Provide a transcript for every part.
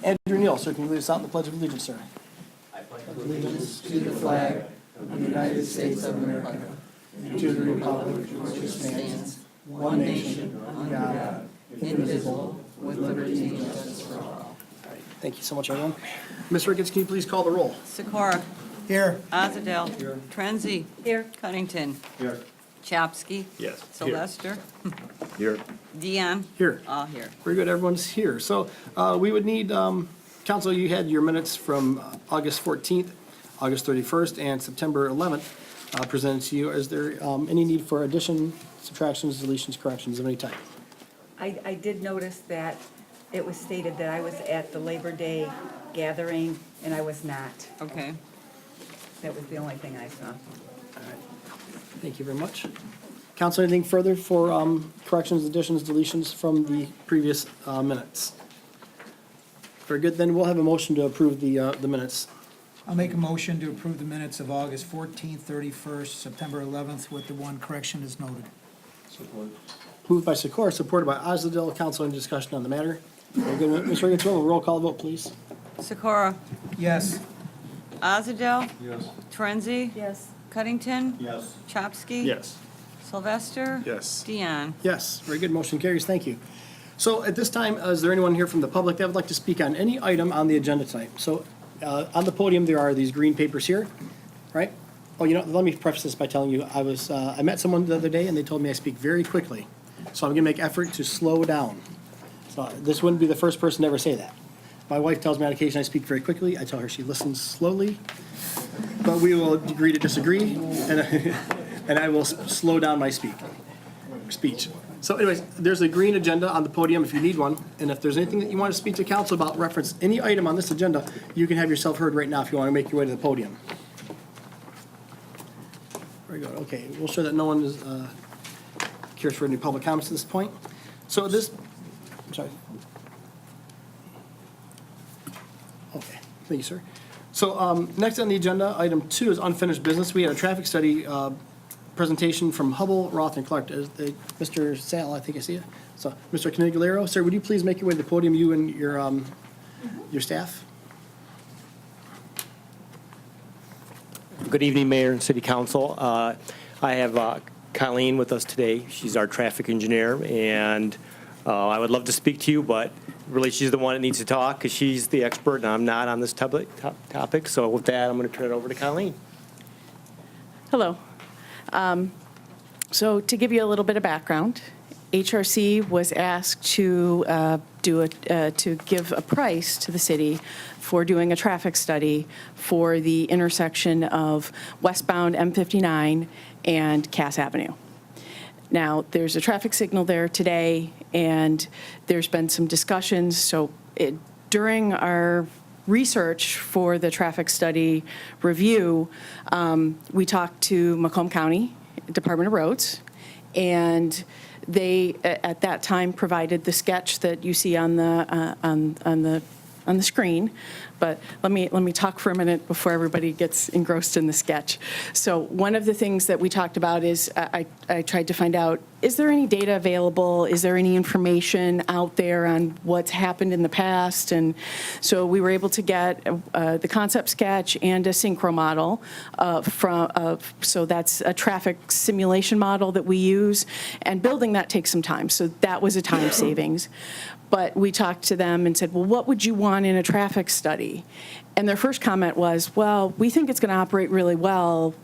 Andrew Neal, sir, can you lead us out in the Pledge of Allegiance, sir? Allegiance to the flag of the United States of America and to the republic for which it stands, one nation, under God, indivisible, with liberty and justice for all. Thank you so much, everyone. Ms. Ricketts, can you please call the roll? Sikora? Here. Azadel? Here. Trenzi? Here. Cunnington? Here. Chapsky? Yes. Sylvester? Here. Deanne? Here. All here. Very good, everyone's here. So we would need, council, you had your minutes from August 14th, August 31st, and September 11th presented to you. Is there any need for addition, subtractions, deletions, corrections of any type? I did notice that it was stated that I was at the Labor Day gathering, and I was not. Okay. That was the only thing I saw. Thank you very much. Council, anything further for corrections, additions, deletions from the previous minutes? Very good, then we'll have a motion to approve the minutes. I'll make a motion to approve the minutes of August 14th, 31st, September 11th, with the one correction as noted. Moved by Sikora, supported by Osladell. Council, any discussion on the matter? Very good. Ms. Ricketts, will roll call vote, please? Sikora? Yes. Azadel? Yes. Trenzi? Yes. Cunnington? Yes. Chapsky? Yes. Sylvester? Yes. Deanne? Yes, very good. Motion carries. Thank you. So at this time, is there anyone here from the public that would like to speak on any item on the agenda tonight? So on the podium, there are these green papers here, right? Oh, let me preface this by telling you, I met someone the other day and they told me I speak very quickly. So I'm gonna make effort to slow down. So this wouldn't be the first person to ever say that. My wife tells me on occasion I speak very quickly. I tell her she listens slowly. But we will agree to disagree, and I will slow down my speech. So anyways, there's a green agenda on the podium if you need one, and if there's anything that you want to speak to council about, reference any item on this agenda, you can have yourself heard right now if you want to make your way to the podium. Very good, okay, we'll show that no one is curious for any public comments at this point. So I'm sorry. Okay, thank you, sir. So next on the agenda, item 2 is unfinished business. We had a traffic study presentation from Hubble, Roth, and Clark. Mr. Sal, I think I see you. So, Mr. Caniglero, sir, would you please make your way to the podium, you and your staff? Good evening, Mayor and City Council. I have Colleen with us today. She's our traffic engineer, and I would love to speak to you, but really she's the one that needs to talk because she's the expert and I'm not on this topic. So with that, I'm going to turn it over to Colleen. Hello. So to give you a little bit of background, HRC was asked to to give a price to the city for doing a traffic study for the intersection of westbound M59 and Cass Avenue. Now, there's a traffic signal there today, and there's been some discussions. So during our research for the traffic study review, we talked to Macomb County Department of Roads, and they, at that time, provided the sketch that you see on the screen. But let me talk for a minute before everybody gets engrossed in the sketch. So one of the things that we talked about is I tried to find out, is there any data available? Is there any information out there on what's happened in the past? And so we were able to get the concept sketch and a synchro model so that's a traffic simulation model that we use. And building that takes some time. So that was a time savings. But we talked to them and said, well, what would you want in a traffic study? And their first comment was, well, we think it's going to operate really well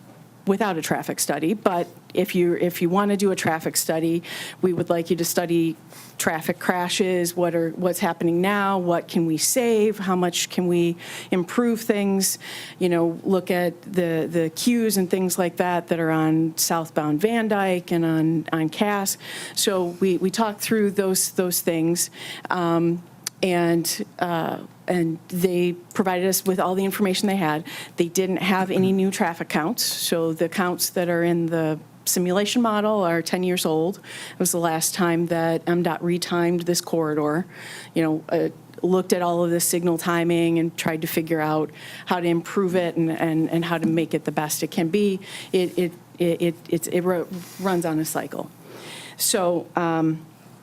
without a traffic study, but if you want to do a traffic study, we would like you to study traffic crashes, what's happening now, what can we save, how much can we improve things, look at the queues and things like that are on southbound Van Dyke and on Cass. So we talked through those things. And they provided us with all the information they had. They didn't have any new traffic counts, so the counts that are in the simulation model are 10 years old. It was the last time that MDOT retimed this corridor, looked at all of the signal timing and tried to figure out how to improve it and how to make it the best it can be. It runs on a cycle. So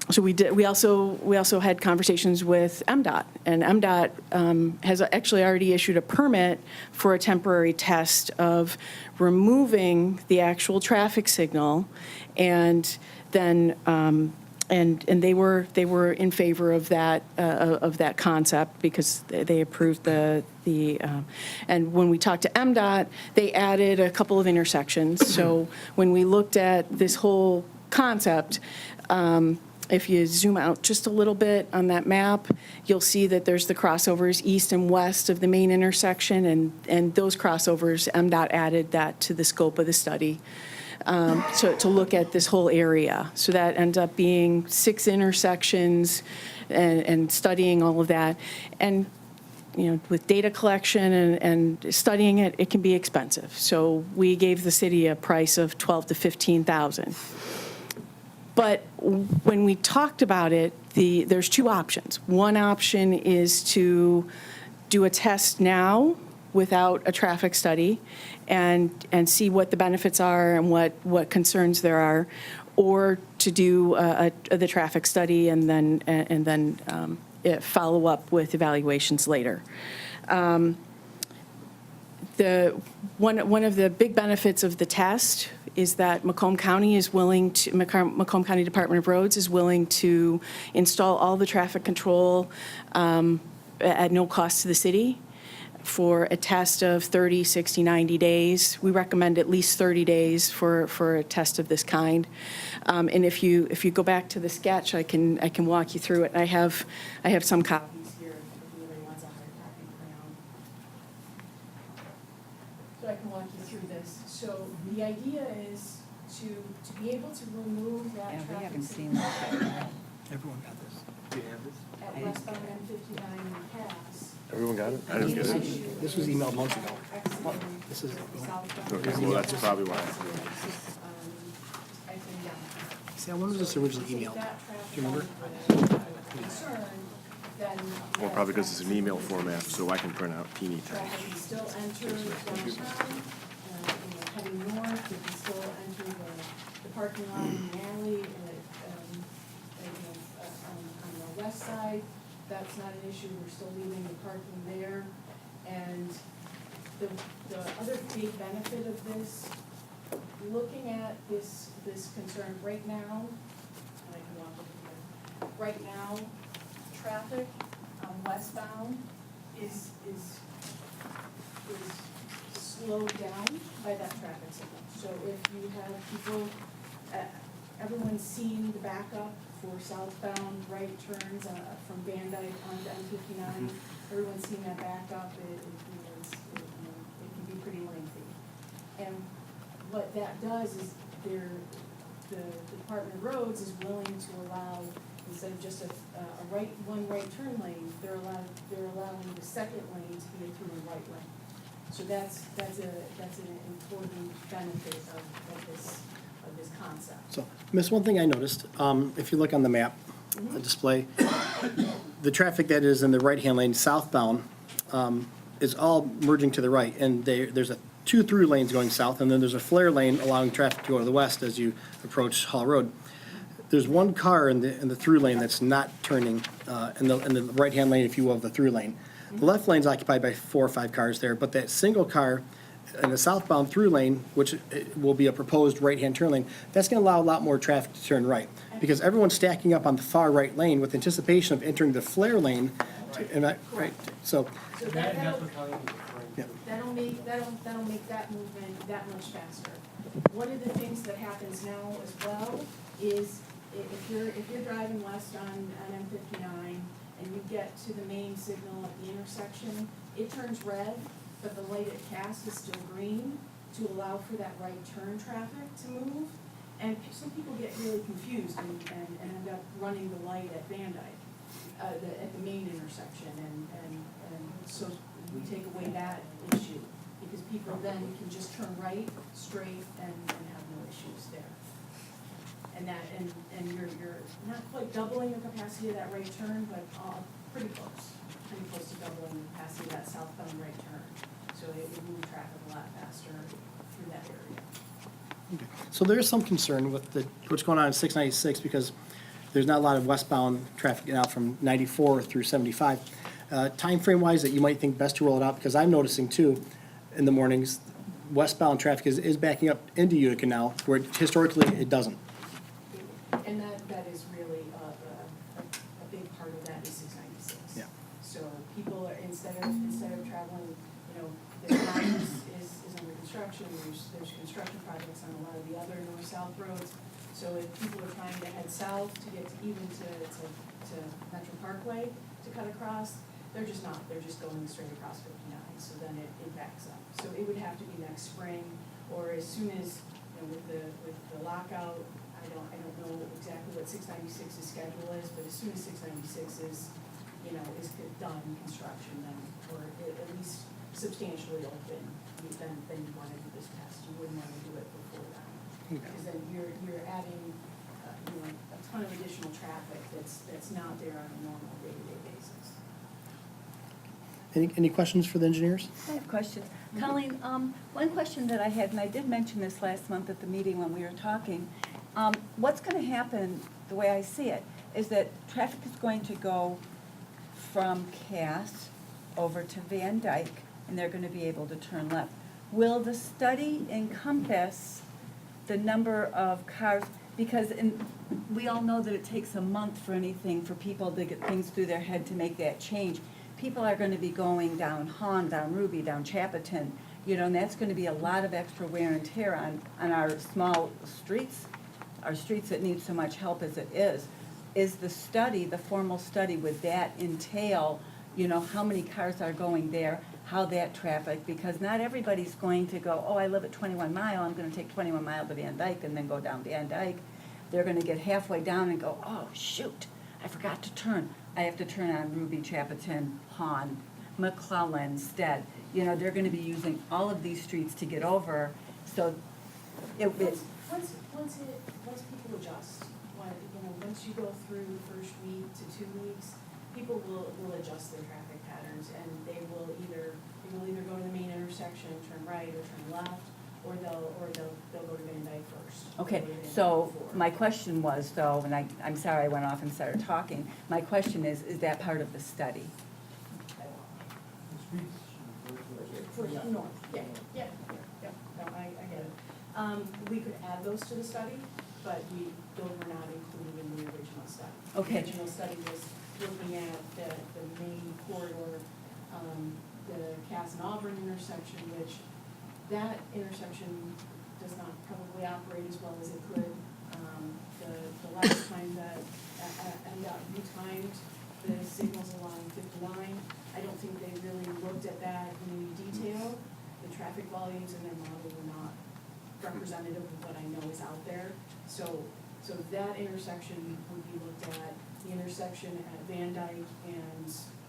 So we also had conversations with MDOT, and MDOT has actually already issued a permit for a temporary test of removing the actual traffic signal, and then, and they were in favor of that concept because they approved and when we talked to MDOT, they added a couple of intersections. So when we looked at this whole concept, if you zoom out just a little bit on that map, you'll see that there's the crossovers east and west of the main intersection, and those crossovers, MDOT added that to the scope of the study, to look at this whole area. So that ends up being 6 intersections and studying all of that. And, you know, with data collection and studying it, it can be expensive. So we gave the city a price of $12,000 to $15,000. But when we talked about it, there's 2 options. One option is to do a test now without a traffic study and see what the benefits are and what concerns there are, or to do the traffic study and then follow up with evaluations later. One of the big benefits of the test is that Macomb County Department of Roads is willing to install all the traffic control at no cost to the city for a test of 30, 60, 90 days. We recommend at least 30 days for a test of this kind. And if you go back to the sketch, I can walk you through it. I have some copies here if anybody wants a hard copy printout. So I can walk you through this. So the idea is to be able to remove that Yeah, we traffic haven't seen signal that yet. Everyone got this. Do you have this? at westbound M59 and pass. Everyone got it? I didn't get it. This was emailed months ago. This is, Okay, well, that's probably why. see, I wonder if this originally emailed. Do you remember? Well, probably because it's an email format, so I can print out teeny tiny. Traffic can still enter downtown, heading north, you can still enter the parking lot in the alley, on the west side. That's not an issue, we're still leaving the parking there. And the other big benefit of this, looking at this concern right now, and I can walk over here, right now, traffic westbound is slowed down by that traffic signal. So if you have people, everyone's seen the backup for southbound right turns from Van Dyke onto M59. Everyone's seen that backup. It can be pretty lengthy. And what that does is the Department of Roads is willing to allow, instead of just one right turn lane, they're allowing the second lane to be a through and right lane. So that's an important benefit of this concept. So, Miss, one thing I noticed, if you look on the map, the display, the traffic that is in the right-hand lane southbound is all merging to the right, and there's 2 through lanes going south, and then there's a flare lane allowing traffic to go to the west as you approach Hall Road. There's one car in the through lane that's not turning in the right-hand lane, if you will, of the through lane. The left lane's occupied by 4 or 5 cars there, but that single car in the southbound through lane, which will be a proposed right-hand turn lane, that's going to allow a lot more traffic to turn right, because everyone's stacking up on the far right lane with anticipation of entering the flare lane. Right? So, So that'll make that movement that much faster. One of the things that happens now as well is if you're driving west on M59 and you get to the main signal at the intersection, it turns red, but the light it casts is still green to allow for that right turn traffic to move. And some people get really confused and end up running the light at Van Dyke, at the main intersection, and so we take away that issue, because people then can just turn right, straight, and have no issues there. And you're not quite doubling the capacity of that right turn, but pretty close to doubling the capacity of that southbound right turn. So it would move traffic a lot faster through that area. so there is some concern with what's going on in 696, because there's not a lot of westbound traffic getting out from 94 through 75. Timeframe wise, that you might think best to roll it out, because I'm noticing too, in the mornings, westbound traffic is backing up into Utica now, where historically it doesn't. And that is really a big part of that is 696. Yeah. So people are, instead of traveling, the line is under construction, there's construction projects on a lot of the other north-south roads. So if people are trying to head south to get even to Metro Parkway to cut across, they're just not, they're just going straight across 59, so then it backs up. So it would have to be next spring, or as soon as, with the lockout, I don't know exactly what 696's schedule is, but as soon as 696 is done construction, then, or at least substantially open, then you want to do this test. You wouldn't want to do it before that. Because then you're adding, a ton of additional traffic that's not there on a normal day-to-day basis. Any questions for the engineers? I have questions. Colleen, one question that I had, and I did mention this last month at the meeting when we were talking, what's going to happen, the way I see it, is that traffic is going to go from Cass over to Van Dyke, and they're going to be able to turn left. Will the study encompass the number of cars? Because we all know that it takes a month for people to get things through their head to make that change. People are going to be going down Hahn, down Ruby, down Chappaton, and that's going to be a lot of extra wear and tear on our small streets, our streets that need so much help as it is. Is the study, the formal study, would that entail, how many cars are going there, how that traffic, because not everybody's going to go, oh, I live at 21 Mile, I'm going to take 21 Mile to Van Dyke and then go down Van Dyke. They're going to get halfway down and go, oh, shoot, I forgot to turn. I have to turn on Ruby, Chappaton, Hahn, McClellan, Stead. They're going to be using all of these streets to get over, so Once people adjust, once you go through the first week to 2 weeks, people will adjust their traffic patterns, and they will either go to the main intersection and turn right or turn left, or they'll go to Van Dyke first. Okay, Go to Van Dyke so before. my question was though, and I'm sorry I went off and started talking, my question is that part of the study? For north, yeah, no, I get it. We could add those to the study, but those were not included in the original study. Okay. The original study was looking at the main corridor, the Cass and Auburn intersection, which that intersection does not probably operate as well as it could. The last time that NDOT retimed the signals along 59, I don't think they really looked at that in any detail. The traffic volumes in their model were not representative of what I know is out there. So that intersection would be looked at, the intersection at Van Dyke and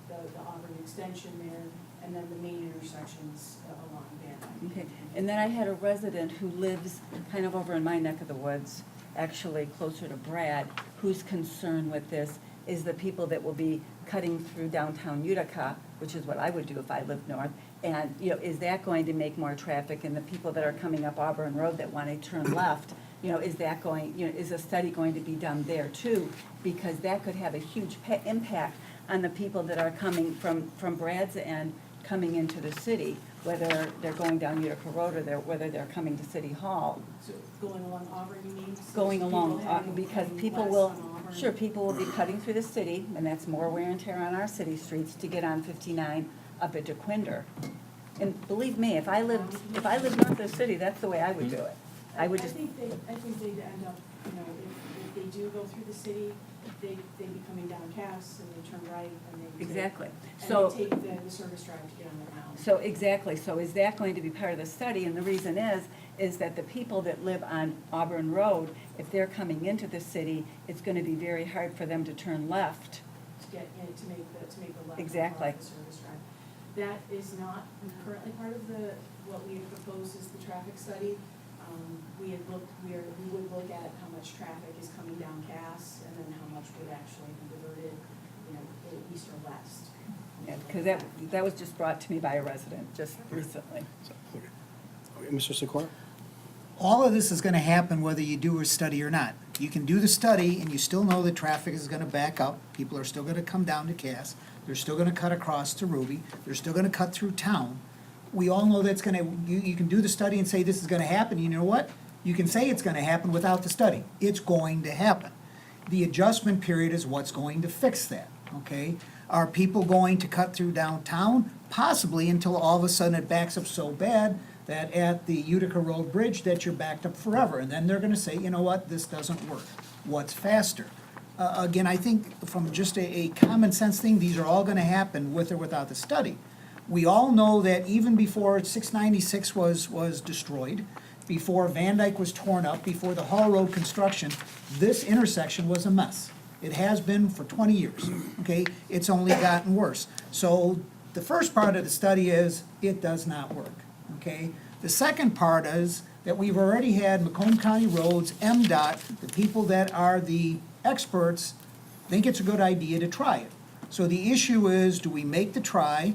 the Auburn extension there, and then the main intersections along Van Dyke. Okay, and then I had a resident who lives kind of over in my neck of the woods, actually closer to Brad, who's concerned with this is the people that will be cutting through downtown Utica, which is what I would do if I lived north, and, is that going to make more traffic? And the people that are coming up Auburn Road that want to turn left, is that going, is a study going to be done there too? Because that could have a huge impact on the people that are coming from Brad's end, coming into the city, whether they're going down Utica Road or whether they're coming to City Hall. So going along Auburn, you mean? So Going people along, heading- because heading people west will, on Auburn. sure, people will be cutting through the city, and that's more wear and tear on our city streets to get on 59 up at DeQuinder. And believe me, if I lived north of the city, that's the way I would do it. I would just, I think they'd end up, if they do go through the city, they'd be coming down Cass and they turn right and they. exactly. And So. they take the service drive to get on their mound. So, exactly, so is that going to be part of the study? And the reason is that the people that live on Auburn Road, if they're coming into the city, it's gonna be very hard for them to turn left. To get, to make the left. Exactly. off the service drive. That is not currently part of what we had proposed as the traffic study. We would look at how much traffic is coming down Cass and then how much would actually be diverted, east or west. Because that was just brought to me by a resident just recently. Okay, Mr. Sikora? All of this is going to happen whether you do a study or not. You can do the study, and you still know that traffic is gonna back up, people are still gonna come down to Cass, they're still gonna cut across to Ruby, they're still gonna cut through town. We all know that's gonna, you can do the study and say this is gonna happen, you know what? You can say it's gonna happen without the study, it's going to happen. The adjustment period is what's going to fix that, okay? Are people going to cut through downtown? Possibly, until all of a sudden it backs up so bad that at the Utica Road Bridge that you're backed up forever. And then they're gonna say, you know what, this doesn't work. What's faster? Again, I think from just a common sense thing, these are all gonna happen with or without the study. We all know that even before 696 was destroyed, before Van Dyke was torn up, before the Hall Road construction, this intersection was a mess. It has been for 20 years, okay? It's only gotten worse. So the first part of the study is, it does not work, okay? The second part is that we've already had Macomb County Roads, MDOT, the people that are the experts, think it's a good idea to try it. So the issue is, do we make the try?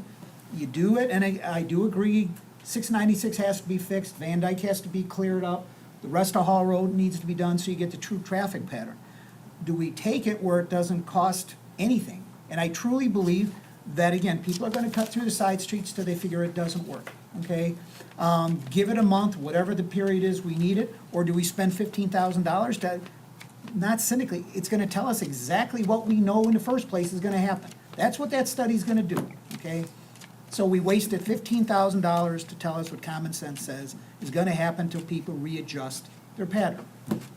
You do it, and I do agree, 696 has to be fixed, Van Dyke has to be cleared up, the rest of Hall Road needs to be done so you get the true traffic pattern. Do we take it where it doesn't cost anything? And I truly believe that, again, people are gonna cut through the side streets till they figure it doesn't work, okay? Give it a month, whatever the period is we need it, or do we spend $15,000 to, not cynically, it's gonna tell us exactly what we know in the first place is gonna happen. That's what that study's gonna do, okay? So we wasted $15,000 to tell us what common sense says is gonna happen till people readjust their pattern.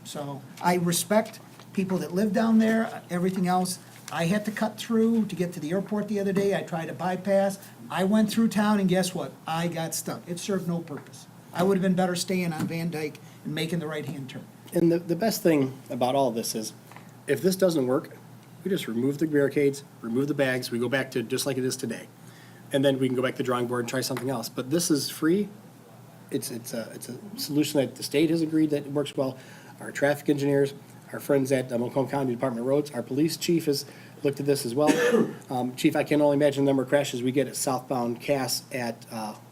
So I respect people that live down there, everything else. I had to cut through to get to the airport the other day, I tried to bypass. I went through town and guess what? I got stuck. It served no purpose. I would have been better staying on Van Dyke and making the right-hand turn. And the best thing about all of this is, if this doesn't work, we just remove the barricades, remove the bags, we go back to just like it is today. And then we can go back to the drawing board and try something else. But this is free. It's a solution that the state has agreed that works well. Our traffic engineers, our friends at Macomb County Department of Roads, our police chief has looked at this as well. Chief, I can only imagine the number of crashes we get at southbound Cass at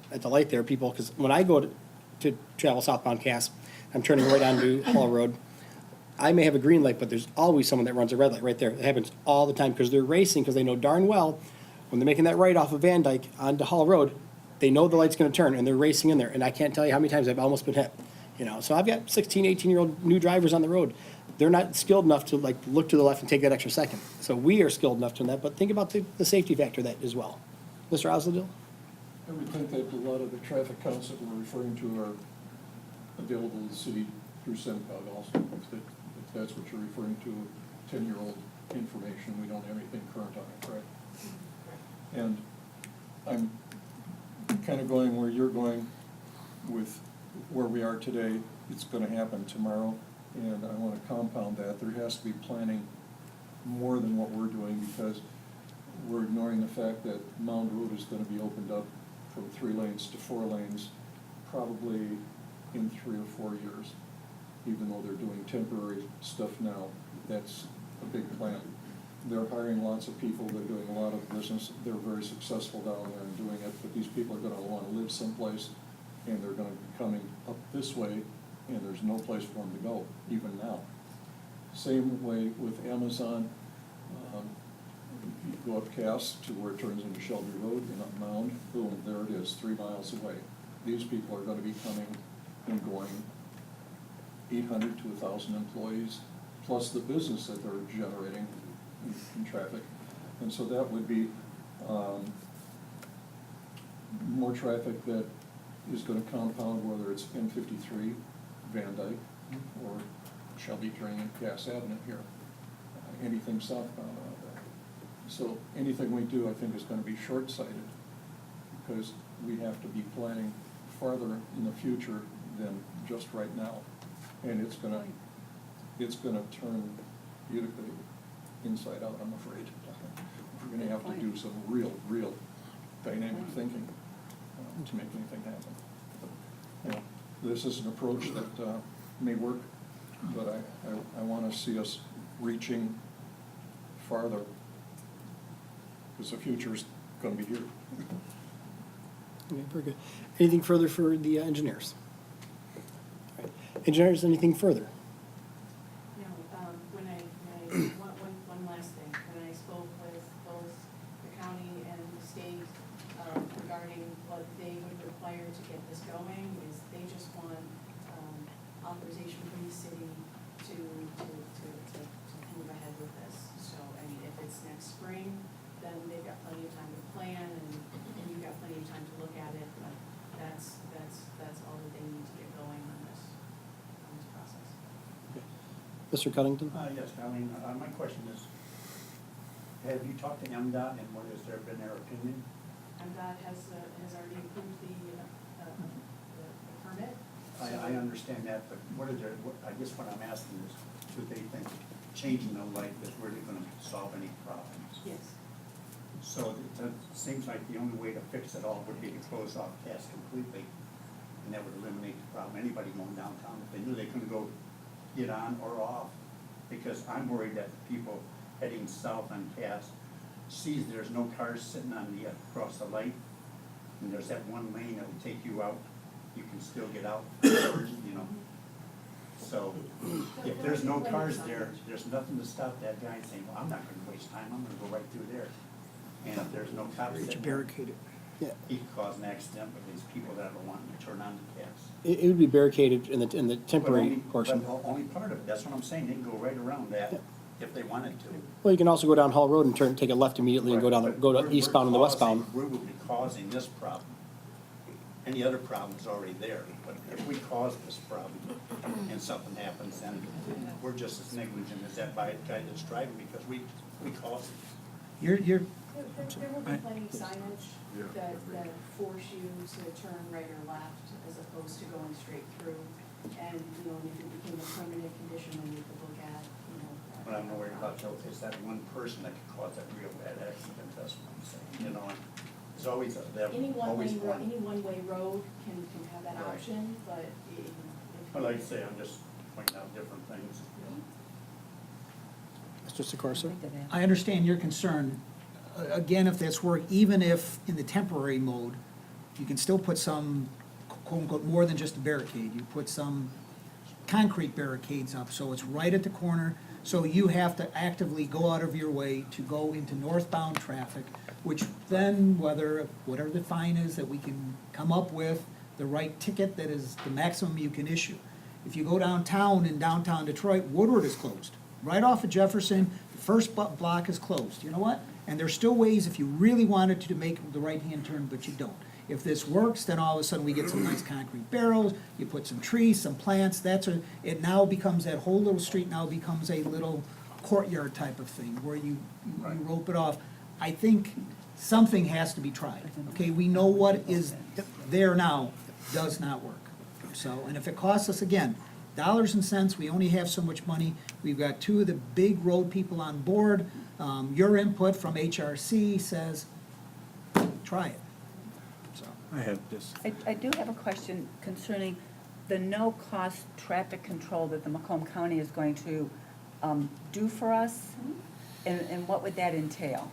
the light there, people, because when I go to travel southbound Cass, I'm turning right onto Hall Road. I may have a green light, but there's always someone that runs a red light right there. It happens all the time because they're racing, because they know darn well when they're making that right off of Van Dyke onto Hall Road, they know the light's gonna turn and they're racing in there. And I can't tell you how many times I've almost been hit. You know, so I've got 16, 18-year-old new drivers on the road. They're not skilled enough to like look to the left and take that extra second. So we are skilled enough to that, but think about the safety factor of that as well. Mr. Osladil? I would think that a lot of the traffic counts that we're referring to are available to the city through SEMCOG also. If that's what you're referring to, 10-year-old information, we don't have anything current on it, correct? And I'm kind of going where you're going with where we are today. It's gonna happen tomorrow, and I wanna compound that. There has to be planning more than what we're doing, because we're ignoring the fact that Mound Road is gonna be opened up from 3 lanes to 4 lanes, probably in 3 or 4 years. Even though they're doing temporary stuff now, that's a big plan. They're hiring lots of people, they're doing a lot of business, they're very successful down there in doing it, but these people are gonna wanna live someplace, and they're gonna be coming up this way, and there's no place for them to go, even now. Same way with Amazon. You go up Cass to where it turns into Shelby Road, and up Mound, boom, there it is, 3 miles away. These people are gonna be coming and going, 800 to 1,000 employees, plus the business that they're generating in traffic. And so that would be more traffic that is gonna compound, whether it's M53, Van Dyke, or Shelby turning in Cass Avenue here, anything southbound around there. So anything we do, I think, is gonna be short-sighted, because we have to be planning farther in the future than just right now. And it's gonna turn Utica inside out, I'm afraid. We're gonna have to do some real dynamic thinking to make anything happen. You know, this is an approach that may work, but I wanna see us reaching farther, because the future's gonna be here. Okay, very good. Anything further for the engineers? All right. Engineers, anything further? Now, what they would require to get this going is they just want authorization from the city to move ahead with this. So, I mean, if it's next spring, then they've got plenty of time to plan, and you've got plenty of time to look at it, but that's all that they need to get going on this process. Mr. Cuddington? Yes, Colleen, my question is, have you talked to MDOT and what has been their opinion? MDOT has already approved the permit. I understand that, but I guess what I'm asking is, do they think changing the light is really gonna solve any problems? Yes. So it seems like the only way to fix it all would be to close off Cass completely, and that would eliminate the problem. Anybody going downtown, if they knew they couldn't go get on or off, because I'm worried that people heading south on Cass sees there's no cars sitting on across the light, and there's that one lane that will take you out, you can still get out, you know. So if there's no cars there, there's nothing to stop that guy saying, well, I'm not gonna waste time, I'm gonna go right through there. And if there's no cops sitting there, Barricaded. Yeah. he could cause an accident with these people that are wanting to turn on the Cass. It would be barricaded in the But temporary only- portion. But only part of it, that's what I'm saying, they can go right around that Yeah. if they wanted to. Well, you can also go down Hall Road and take a left immediately and go But go we're to eastbound and the westbound. We will be causing this problem. Any other problem is already there, but if we cause this problem and something happens, then we're just as negligent as that guy that's driving, because we caused it. You're, There will be plenty of signage that force you to turn right or left as opposed to going straight through. And, you know, if it became a permanent condition, then we could look at, you know. What I'm worried about, though, is that one person that could cause that real bad accident, that's what I'm saying, you know, and there's always, Any always one-way, one. any one-way road can have that Right. option, but if. But like I say, I'm just pointing out different things. Mr. Sikorski? I understand your concern. Again, if that's work, even if in the temporary mode, you can still put some, quote unquote, more than just a barricade. You put some concrete barricades up, so it's right at the corner. So you have to actively go out of your way to go into northbound traffic, which then, whatever the fine is that we can come up with, the right ticket that is the maximum you can issue. If you go downtown, in downtown Detroit, Woodward is closed. Right off of Jefferson, the first block is closed. You know what? And there's still ways, if you really wanted to make the right-hand turn, but you don't. If this works, then all of a sudden we get some nice concrete barrels, you put some trees, some plants, it now becomes, that whole little street now becomes a little courtyard type of thing, where you rope it off. I think something has to be tried, okay? We know what is there now does not work. So, and if it costs us, again, dollars and cents, we only have so much money. We've got two of the big road people on board. Your input from HRC says, try it. So, I have this. I do have a question concerning the no-cost traffic control that the Macomb County is going to do for us, and what would that entail?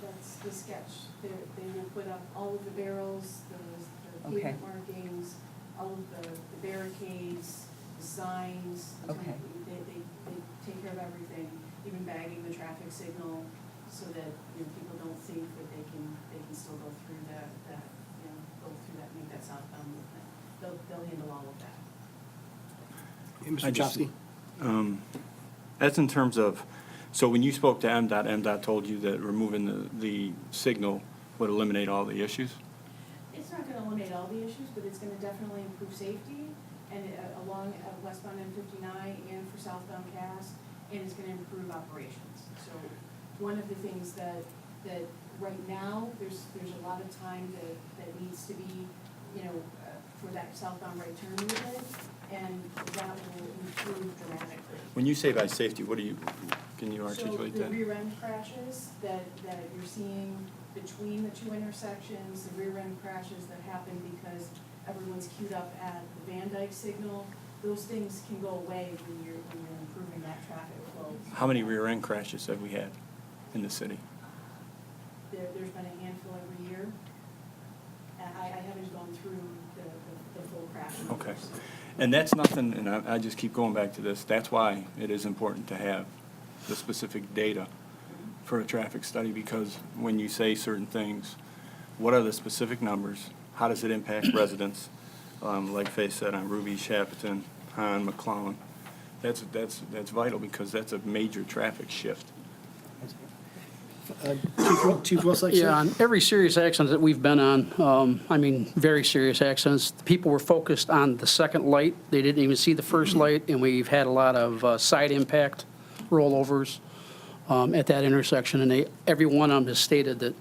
That's the sketch. They will put up all of the barrels, the Okay. pavement markings, all of the barricades, the signs. Okay. They take care of everything, even bagging the traffic signal, so that, you know, people don't think that they can still go through that, go through that, make that southbound movement. They'll handle all of that. Hey, Mr. I just- Chofsky? That's in terms of, so when you spoke to MDOT, MDOT told you that removing the signal would eliminate all the issues? It's not gonna eliminate all the issues, but it's gonna definitely improve safety, and along westbound M59 and for southbound Cass, and it's gonna improve operations. So one of the things that right now, there's a lot of time that needs to be, you know, for that southbound right turn movement, and that will improve dramatically. When you say by safety, can you articulate So that? the rear end crashes that you're seeing between the two intersections, the rear end crashes that happen because everyone's queued up at the Van Dyke signal, those things can go away when you're improving that traffic flow. How many rear end crashes have we had in the city? There's been a handful every year. I haven't gone through the full crash numbers. Okay. And that's nothing, and I just keep going back to this, that's why it is important to have the specific data for a traffic study, because when you say certain things, what are the specific numbers? how does it impact residents? Like Faye said, on Ruby, Shapleton, Han, McClellan. That's vital because that's a major traffic shift. Chief Wilczek, sir? Yeah, on every serious accident that we've been on, I mean, very serious accidents, people were focused on the second light. They didn't even see the first light, and we've had a lot of side impact rollovers at that intersection. And every one of them has stated that,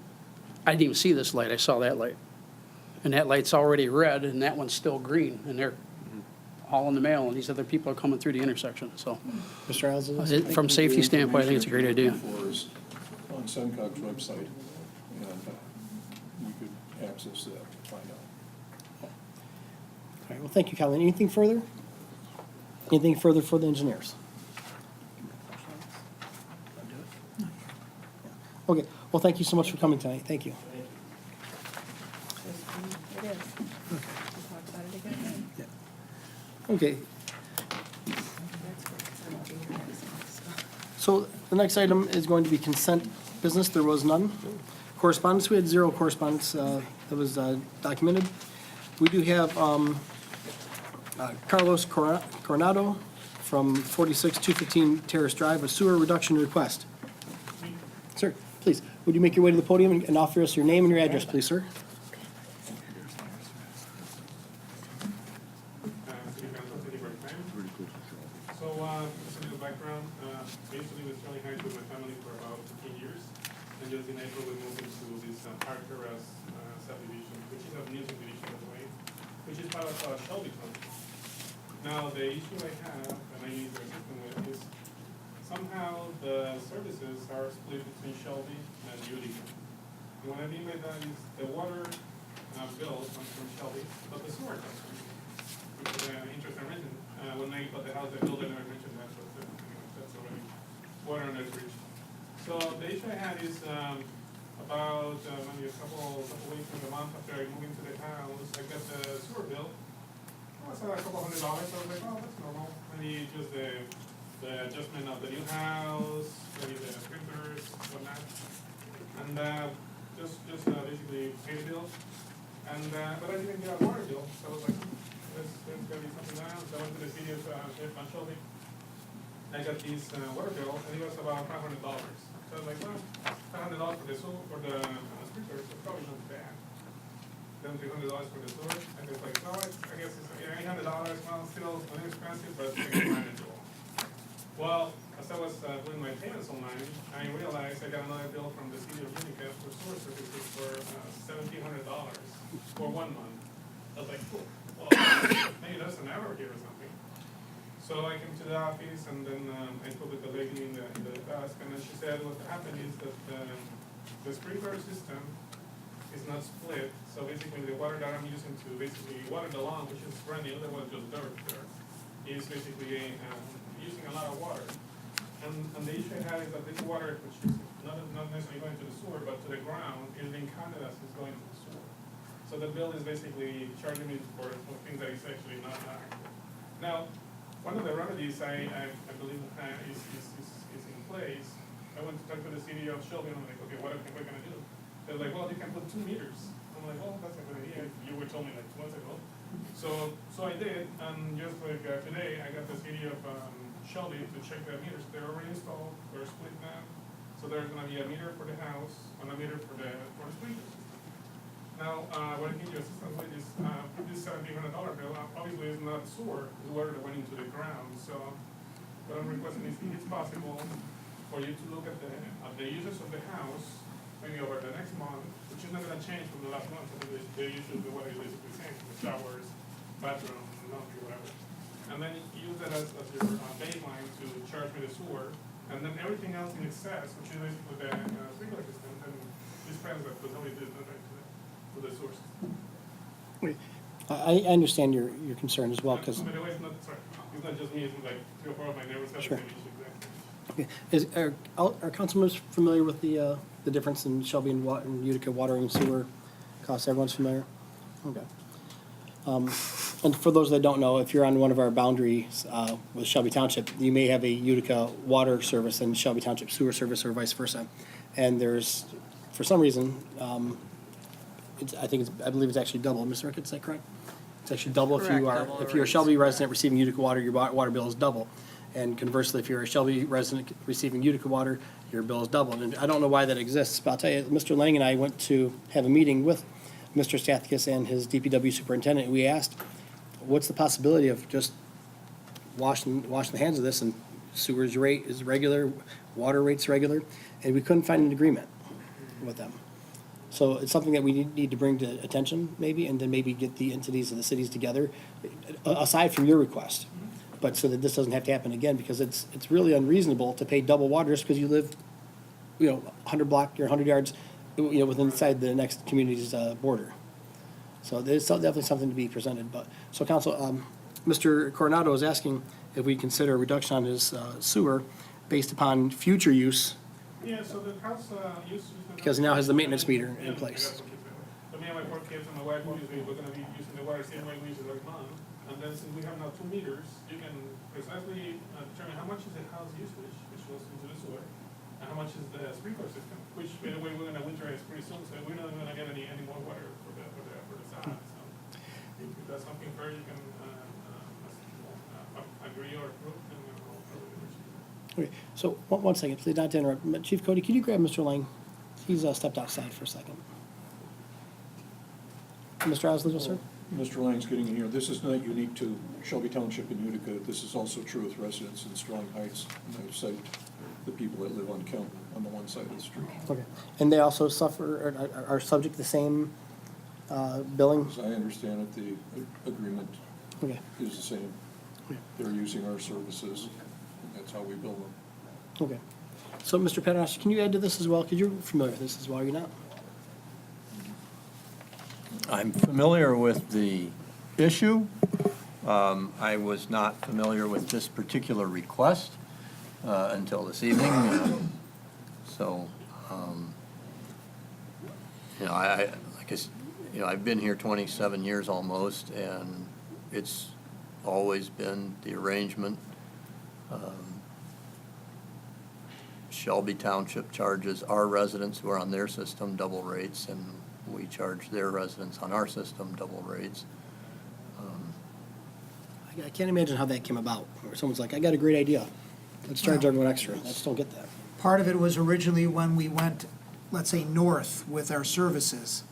I didn't even see this light, I saw that light. And that light's already red, and that one's still green, and they're hauling the mail, and these other people are coming through the intersection, so. Mr. Alves? From safety standpoint, I think it's a great idea. For us on SEMCOG's website, and you could access that to find out. All right, well, thank you, Colleen. Anything further? Anything further for the engineers? Okay, well, thank you so much for coming tonight. Thank you. It is. We'll talk about it again. Okay. So the next item is going to be consent business. There was none. Correspondence, we had zero correspondence that was documented. We do have Carlos Coronado from 46215 Terrace Drive, a sewer reduction request. Sir, please, would you make your way to the podium and offer us your name and your address, please, sir? So, just a little background, basically was Charlie Heights with my family for about 15 years, and just in April we moved into this Park Terrace subdivision, which is a new subdivision by the way, which is part of Shelbyton. Now, the issue I have, and I need your assistance with, is somehow the services are split between Shelby and Utica. And what I mean by that is the water bill comes from Shelby, but the sewer comes from Utica, which is an interesting reason. When I bought the house, I built it, and I mentioned that, so that's already water under the bridge. So the issue I had is about maybe a couple weeks in the month after I moved into the house, I got the sewer bill. It was a couple $100. I was like, oh, that's normal. Maybe just the adjustment of the new house, maybe the sprinklers, whatnot, and just basically pay the bill. And but I didn't get a water bill, so I was like, there's gonna be something else. So I went to the city of Shelby. I got this water bill, and it was about $500. So I was like, well, $500 for the sewer, for the sprinklers, it's probably not bad. Then $300 for the sewer, and it's like, no, I guess it's $800. Well, still a little expensive, but it's manageable. Well, as I was doing my payments online, I realized I got another bill from the city of Utica for sewer services for $1,700 for 1 month. I was like, cool. Well, maybe there's an error here or something. So I came to the office and then I spoke with the lady in the desk, and then she said what happened is that the sprinkler system is not split. So basically the water that I'm using to basically water the lawn, which is brand new, there was just dirt there, is basically using a lot of water. And the issue I had is that this water, which is not necessarily going to the sewer, but to the ground, is being counted as it's going to the sewer. So the bill is basically charging me for things that is actually not accurate. Now, one of the remedies I believe is in place. I went to talk to the city of Shelby, and I'm like, okay, what are we gonna do? They're like, well, you can put 2 meters. I'm like, well, that's a good idea. You were told me like 2 months ago. So I did, and just like today, I got the city of Shelby to check the meters. They're already installed. They're split now. So there's gonna be a meter for the house and a meter for the sprinklers. Now, what I need your assistance with is, this $1,700 bill, obviously is not sewer, it's water that went into the ground, so what I'm requesting is, if it's possible for you to look at the uses of the house, maybe over the next month, which is not gonna change from the last month, because the uses of the water is basically the same, the showers, bathroom, laundry, whatever. And then use that as your baseline to charge me the sewer, and then everything else in excess, which is basically the sprinkler system, then dispense that, because nobody did that to the source. Wait, I understand your concern as well, because. By the way, it's not just me, it's like 3 or 4 of my neighbors have the Sure. same issue. Okay. Are council members familiar with the difference in Shelby and Utica water and sewer costs? Everyone's familiar? Okay. And for those that don't know, if you're on one of our boundaries with Shelby Township, you may have a Utica water service and Shelby Township sewer service, or vice versa. And there's, for some reason, I believe it's actually double. Mr. Ricketts, is that correct? It's actually double if Correct, you are, double if you're a rates. Shelby resident receiving Utica water, your water bill is double. And conversely, if you're a Shelby resident receiving Utica water, your bill is double. And I don't know why that exists, but I'll tell you, Mr. Lang and I went to have a meeting with Mr. Stathis and his DPW superintendent, and we asked, what's the possibility of just washing the hands of this, and sewer's rate is regular, water rate's regular, and we couldn't find an agreement with them. So it's something that we need to bring to attention, maybe, and then maybe get the entities of the cities together, aside from your request. But so that this doesn't have to happen again, because it's really unreasonable to pay double water just because you live, 100 block, or 100 yards, within inside the next community's border. So there's definitely something to be presented, but, so council, Mr. Coronado is asking if we consider a reduction on his sewer based upon future use, Yeah, so the house used to. because he now has the maintenance meter in place. So me and my 4 kids and my wife, obviously, we're gonna be using the water same way we use it every month. And then since we have now 2 meters, you can precisely determine how much is the house usage, which goes into the sewer, and how much is the sprinkler system, which, by the way, we're gonna winterize pretty soon, so we're not gonna get any more water for the sod. So if that's something fair, you can agree or approve, and we'll probably. Okay, so, one second, please, not to interrupt. Chief Cody, can you grab Mr. Lang? He's stepped outside for a second. Mr. Osler, sir? Mr. Lang's getting in here. This is not unique to Shelby Township and Utica. This is also true with residents in Sterling Heights. And I've cited the people that live on Kemp on the one side of the street. Okay, and they also suffer, or are subject to the same billing? As I understand it, the agreement Okay. is the same. They're using our services, and that's how we bill them. Okay. So, Mr. Paternoster, can you add to this as well? Because you're familiar with this as well, are you not? I'm familiar with the issue. I was not familiar with this particular request until this evening. So, I've been here 27 years almost, and it's always been the arrangement. Shelby Township charges our residents who are on their system double rates, and we charge their residents on our system double rates. I can't imagine how that came about, where someone's like, I got a great idea. Let's charge everyone extra. I just don't get that. Part of it was originally when we went, let's say, north with our services.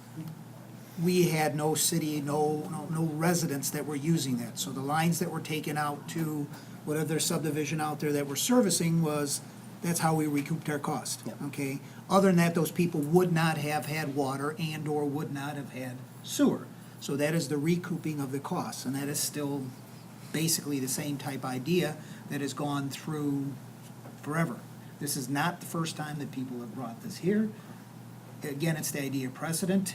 We had no city, no residents that were using that. So the lines that were taken out to whatever subdivision out there that we're servicing that's how we recouped our cost, Yeah. okay? Other than that, those people would not have had water and/or would not have had sewer. So that is the recouping of the costs, and that is still basically the same type idea that has gone through forever. This is not the first time that people have brought this here. Again, it's the idea of precedent.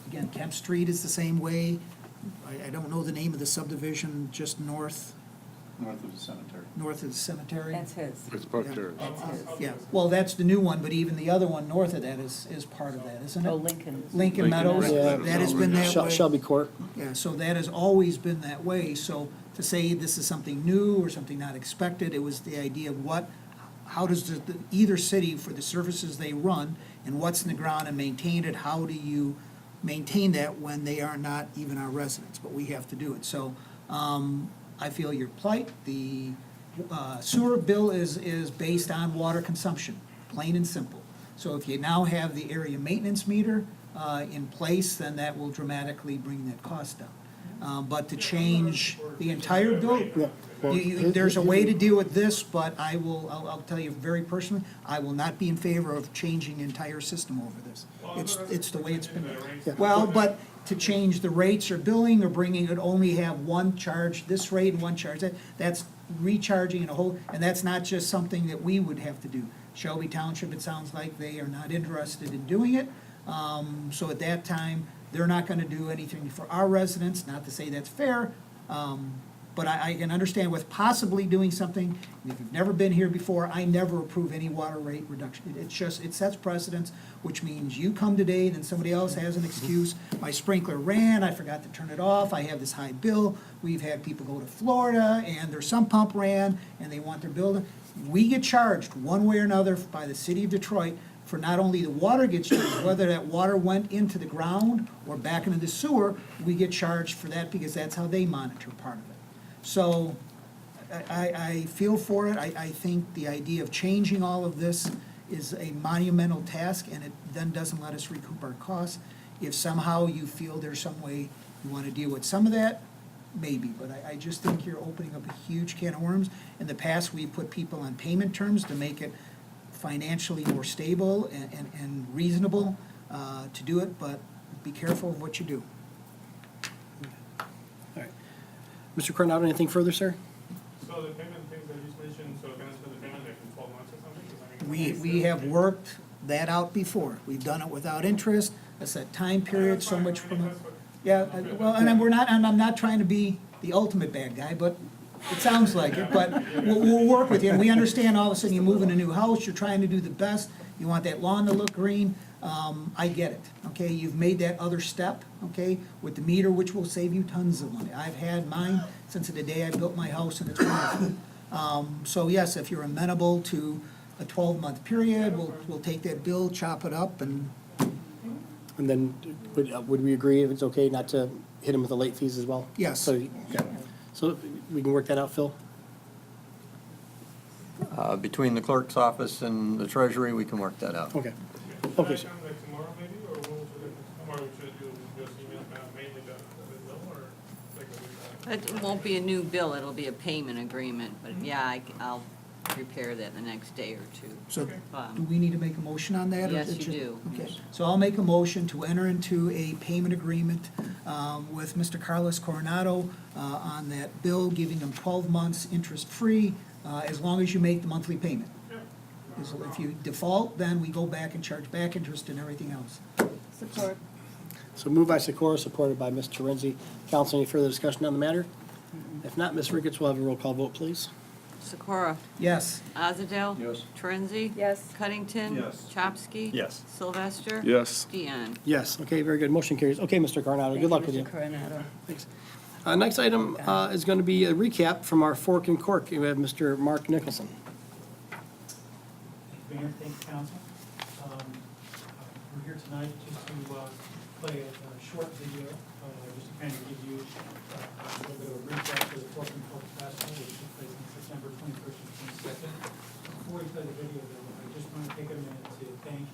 Again, Kemp Street is the same way. I don't know the name of the subdivision just north North of the cemetery. of the cemetery. That's his. It's Buck Terrace. That's his. Yeah, well, that's the new one, but even the other one north of that is part of that, isn't it? Oh, Lincoln. Lincoln Meadows, Yeah. that has been that way. Shelby Court. Yeah, so that has always been that way, so to say this is something new or something not expected, it was the idea of how does either city, for the services they run, and what's in the ground and maintain it, how do you maintain that when they are not even our residents, but we have to do it. So, I feel your plight. The sewer bill is based on water consumption, plain and simple. So if you now have the area maintenance meter in place, then that will dramatically bring that cost down. But to change the entire bill, there's a way to deal with this, but I'll tell you very personally, I will not be in favor of changing the entire system over this. It's the way it's been. Well, but to change the rates or billing or bringing it, only have one charge this rate and one charge that, that's recharging a whole, and that's not just something that we would have to do. Shelby Township, it sounds like they are not interested in doing it. So at that time, they're not gonna do anything for our residents, not to say that's fair. But I can understand with possibly doing something, if you've never been here before, I never approve any water rate reduction. It's just, it sets precedents, which means you come today, then somebody else has an excuse. My sprinkler ran, I forgot to turn it off, I have this high bill. We've had people go to Florida and their sump pump ran and they want their bill. We get charged one way or another by the city of Detroit for not only the water gets charged, whether that water went into the ground or back into the sewer, we get charged for that because that's how they monitor part of it. So I feel for it. I think the idea of changing all of this is a monumental task, and it then doesn't let us recoup our costs. If somehow you feel there's some way you want to deal with some of that, maybe, but I just think you're opening up a huge can of worms. In the past, we put people on payment terms to make it financially more stable and reasonable to do it, but be careful of what you do. All right. Mr. Coronado, anything further, sir? So the payment things that you just mentioned, so can I spend the payment like in 12 months or something? 'Cause I mean, We have worked that out before. We've done it without interest, a set time period, so much per month. Yeah, well, and I'm not trying to be the ultimate bad guy, but it sounds like it, but we'll work with you, and we understand all of a sudden you move in a new house, you're trying to do the best, you want that lawn to look green, I get it, okay? You've made that other step, okay, with the meter, which will save you tons of money. I've had mine since the day I built my house, and it's wonderful. So yes, if you're amenable to a 12-month period, we'll take that bill, chop it up, and And then, would we agree if it's okay not to hit him with the late fees as well? Yes. So, okay. So we can work that out, Phil? Between the clerk's office and the treasury, we can work that out. Okay. Should Okay, I sir. come like tomorrow maybe, or when should I, tomorrow should you just email mainly the bill, or like a week? It won't be a new bill, it'll be a payment agreement, but yeah, I'll prepare that the next day or two. so do we need to make a motion on that? or Yes, is it you ju- do. Okay, so I'll make a motion to enter into a payment agreement with Mr. Carlos Coronado on that bill, giving him 12 months interest-free, as long as you make the monthly payment. Because if you default, then we go back and charge back interest and everything else. Support. So moved by Sikora, supported by Ms. Terenzi. Council, any further discussion on the matter? If not, Ms. Ricketts will have a roll call vote, please. Sikora? Yes. Azadel? Yes. Torenzi? Yes. Cuddington? Yes. Chopsky? Yes. Sylvester? Yes. Deanne? Yes, okay, very good. Motion carries. Okay, Mr. Coronado, good luck with you. Mr. Coronado. Thanks. Next item is going to be a recap from our Fork and Cork. We have Mr. Mark Nicholson. Mayor, thank you, council. We're here tonight just to play a short video, just to kind of give you a little bit of a recap of the Fork and Cork Festival, which took place on September 21st and 22nd. Before we play the video, though, I just want to take a minute to thank,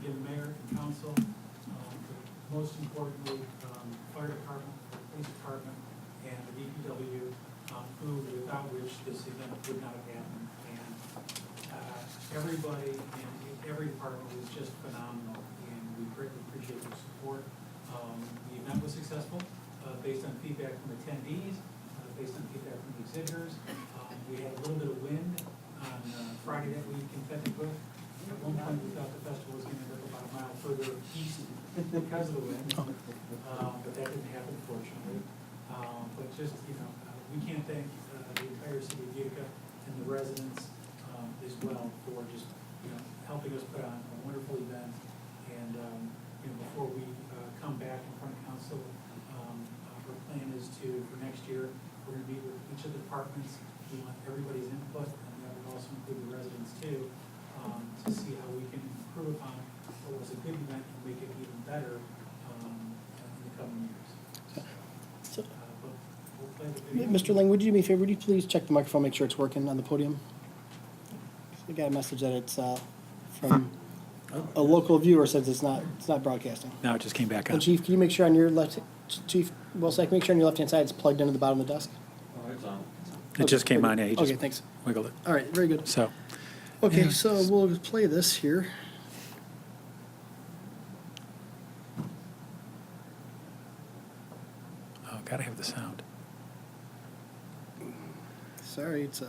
again, the mayor and council, but most importantly, fire department, police department, and the DPW, who, without which this event would not have happened. And everybody in every department was just phenomenal, and we greatly appreciate your support. The event was successful, based on feedback from attendees, based on feedback from the exhibitors. We had a little bit of wind on Friday that week in Fetchburg. At one point, we thought the festival was gonna go about a mile further east because of the wind, but that didn't happen, fortunately. But just, we can't thank the entire city of Utica and the residents as well for just, helping us put on a wonderful event. And, before we come back in front of council, our plan is to, for next year, we're gonna meet with each of the departments. We want everybody's input, and that would also include the residents too, to see how we can improve upon what was a good event and make it even better in the coming years. So- But we'll play the video. Mr. Lang, would you do me a favor? Would you please check the microphone, make sure it's working on the podium? We got a message that it's from a local viewer, says it's not broadcasting. Now it just came back on. And Chief, can you make sure on your left, Chief Wilsack, make sure on your left-hand side it's plugged into the bottom of the desk? It just came on, yeah, he Okay, just thanks. wiggled it. All right, very good. So, Okay, Yeah. so we'll play this here. oh, gotta have the sound. Sorry, it's all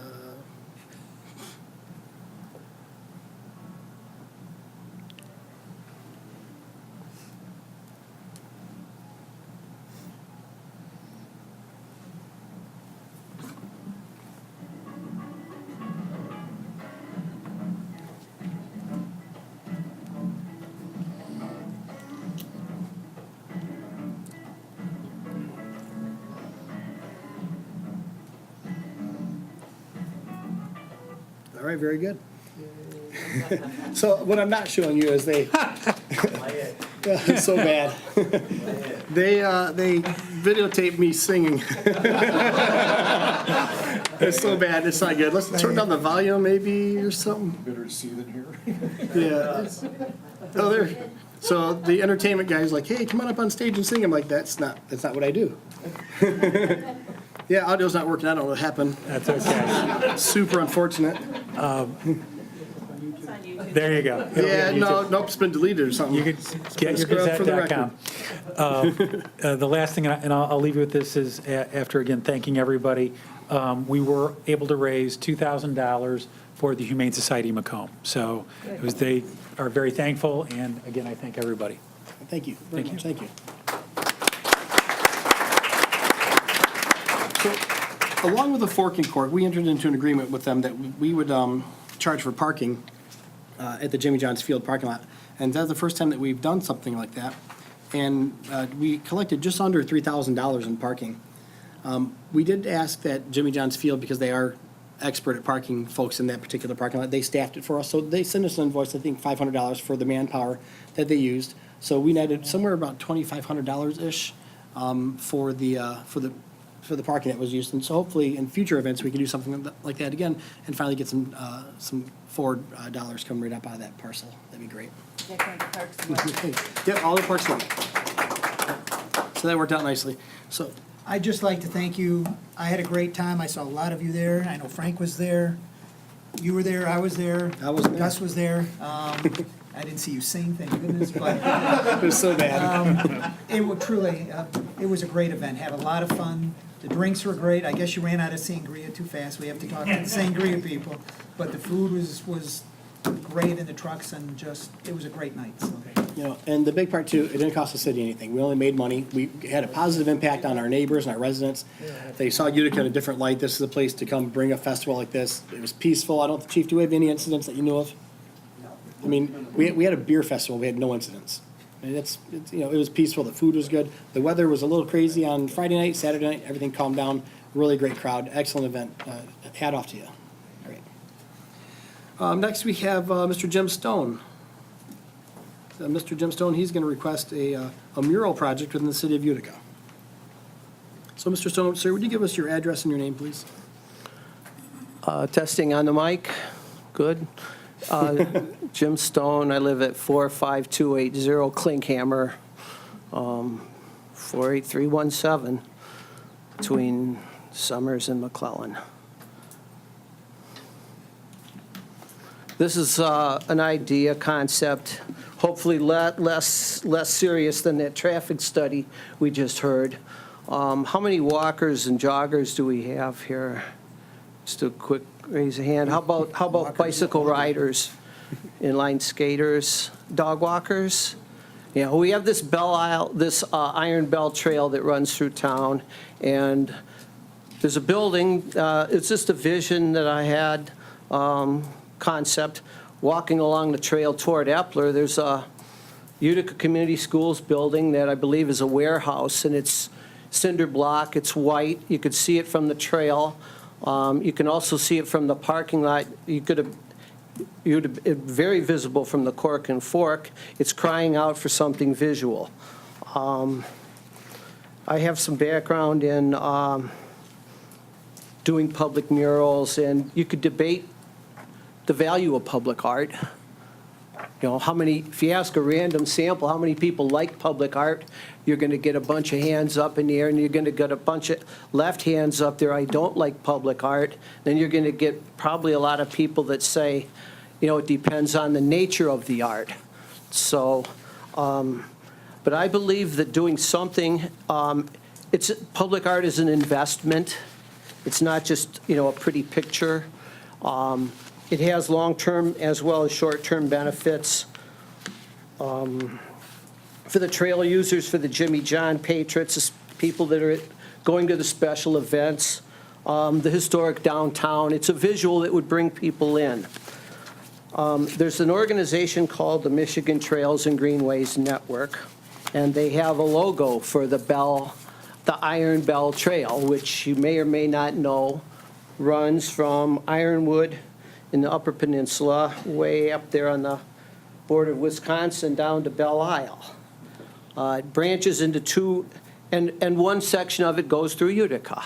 right, very good. So what I'm not showing you is they, it's so bad. They videotaped me singing. It's so bad, it's not good. Let's turn down the volume maybe or something. Better to see than hear. Yeah. Oh, there. So the entertainment guy's like, hey, come on up on stage and sing. I'm like, that's not what I do. Yeah, audio's not working. I don't know what happened. That's okay. Super unfortunate. There you go. It'll be Yeah, on no, YouTube. nope, it's been deleted or something. You could get your Scrub for the record. Gazette.com. The last thing, and I'll leave you with this, is after again thanking everybody, we were able to raise $2,000 for the Humane Society of Macomb. So they are very thankful, and again, I thank everybody. Thank you very Thank much. you. Thank you. So, along with the Forking Court, we entered into an agreement with them that we would charge for parking at the Jimmy John's Field parking lot. And that's the first time that we've done something like that. And we collected just under $3,000 in parking. We did ask that Jimmy John's Field, because they are expert at parking folks in that particular parking lot, they staffed it for us. So they sent us an invoice, I think $500 for the manpower that they used. So we netted somewhere about $2,500-ish for the parking that was used. And so hopefully in future events, we can do something like that again and finally get some forward dollars coming right up out of that parcel. That'd be great. That kind of parks and Rec. Yep, all the parks done. So that worked out nicely. So, I'd just like to thank you. I had a great time. I saw a lot of you there. I know Frank was there. You were there, I was there. I wasn't there. Gus was there. I didn't see you sing, thank goodness, but it was so bad. it was truly, it was a great event. Had a lot of fun. The drinks were great. I guess you ran out of sangria too fast. We have to talk to the sangria people. But the food was great in the trucks, and just, it was a great night, so. You know, and the big part too, it didn't cost the city anything. We only made money. We had a positive impact on our neighbors and our residents. They saw Utica in a different light. This is a place to come bring a festival like this. It was peaceful. I don't, Chief, do we have any incidents that you know of? I mean, we had a beer festival. We had no incidents. I mean, it's, you know, it was peaceful. The food was good. The weather was a little crazy on Friday night, Saturday night. Everything calmed down. Really great crowd. Excellent event. Hat off to you. Great. Next, we have Mr. Jim Stone. Mr. Jim Stone, he's going to request a mural project within the city of Utica. So, Mr. Stone, sir, would you give us your address and your name, please? Testing on the mic. Good. Jim Stone, I live at 45280 Klinkhammer, 48317, between Summers and McClellan. This is an idea, concept, hopefully less serious than that traffic study we just heard. How many walkers and joggers do we have here? Just a quick raise of hand. How about bicycle riders, inline skaters, dog walkers? Yeah, we have this Iron Bell Trail that runs through town, and there's a building. It's just a vision that I had. Concept, walking along the trail toward Epler, there's a Utica Community Schools building that I believe is a warehouse, and it's cinder block, it's white, you could see it from the trail. You can also see it from the parking lot. Very visible from the Cork and Fork. It's crying out for something visual. I have some background in doing public murals, and you could debate the value of public art. You know, if you ask a random sample, how many people like public art, you're going to get a bunch of hands up in the air, and you're going to get a bunch of left hands up there, I don't like public art. Then you're going to get probably a lot of people that say, you know, it depends on the nature of the art. So, but I believe that doing something, public art is an investment. It's not just, you know, a pretty picture. It has long-term as well as short-term benefits for the trail users, for the Jimmy John patrons, people that are going to the special events, the historic downtown. It's a visual that would bring people in. There's an organization called the Michigan Trails and Greenways Network, and they have a logo for the Iron Bell Trail, which you may or may not know runs from Ironwood in the Upper Peninsula, way up there on the border of Wisconsin down to Belle Isle. It branches into two, and one section of it goes through Utica.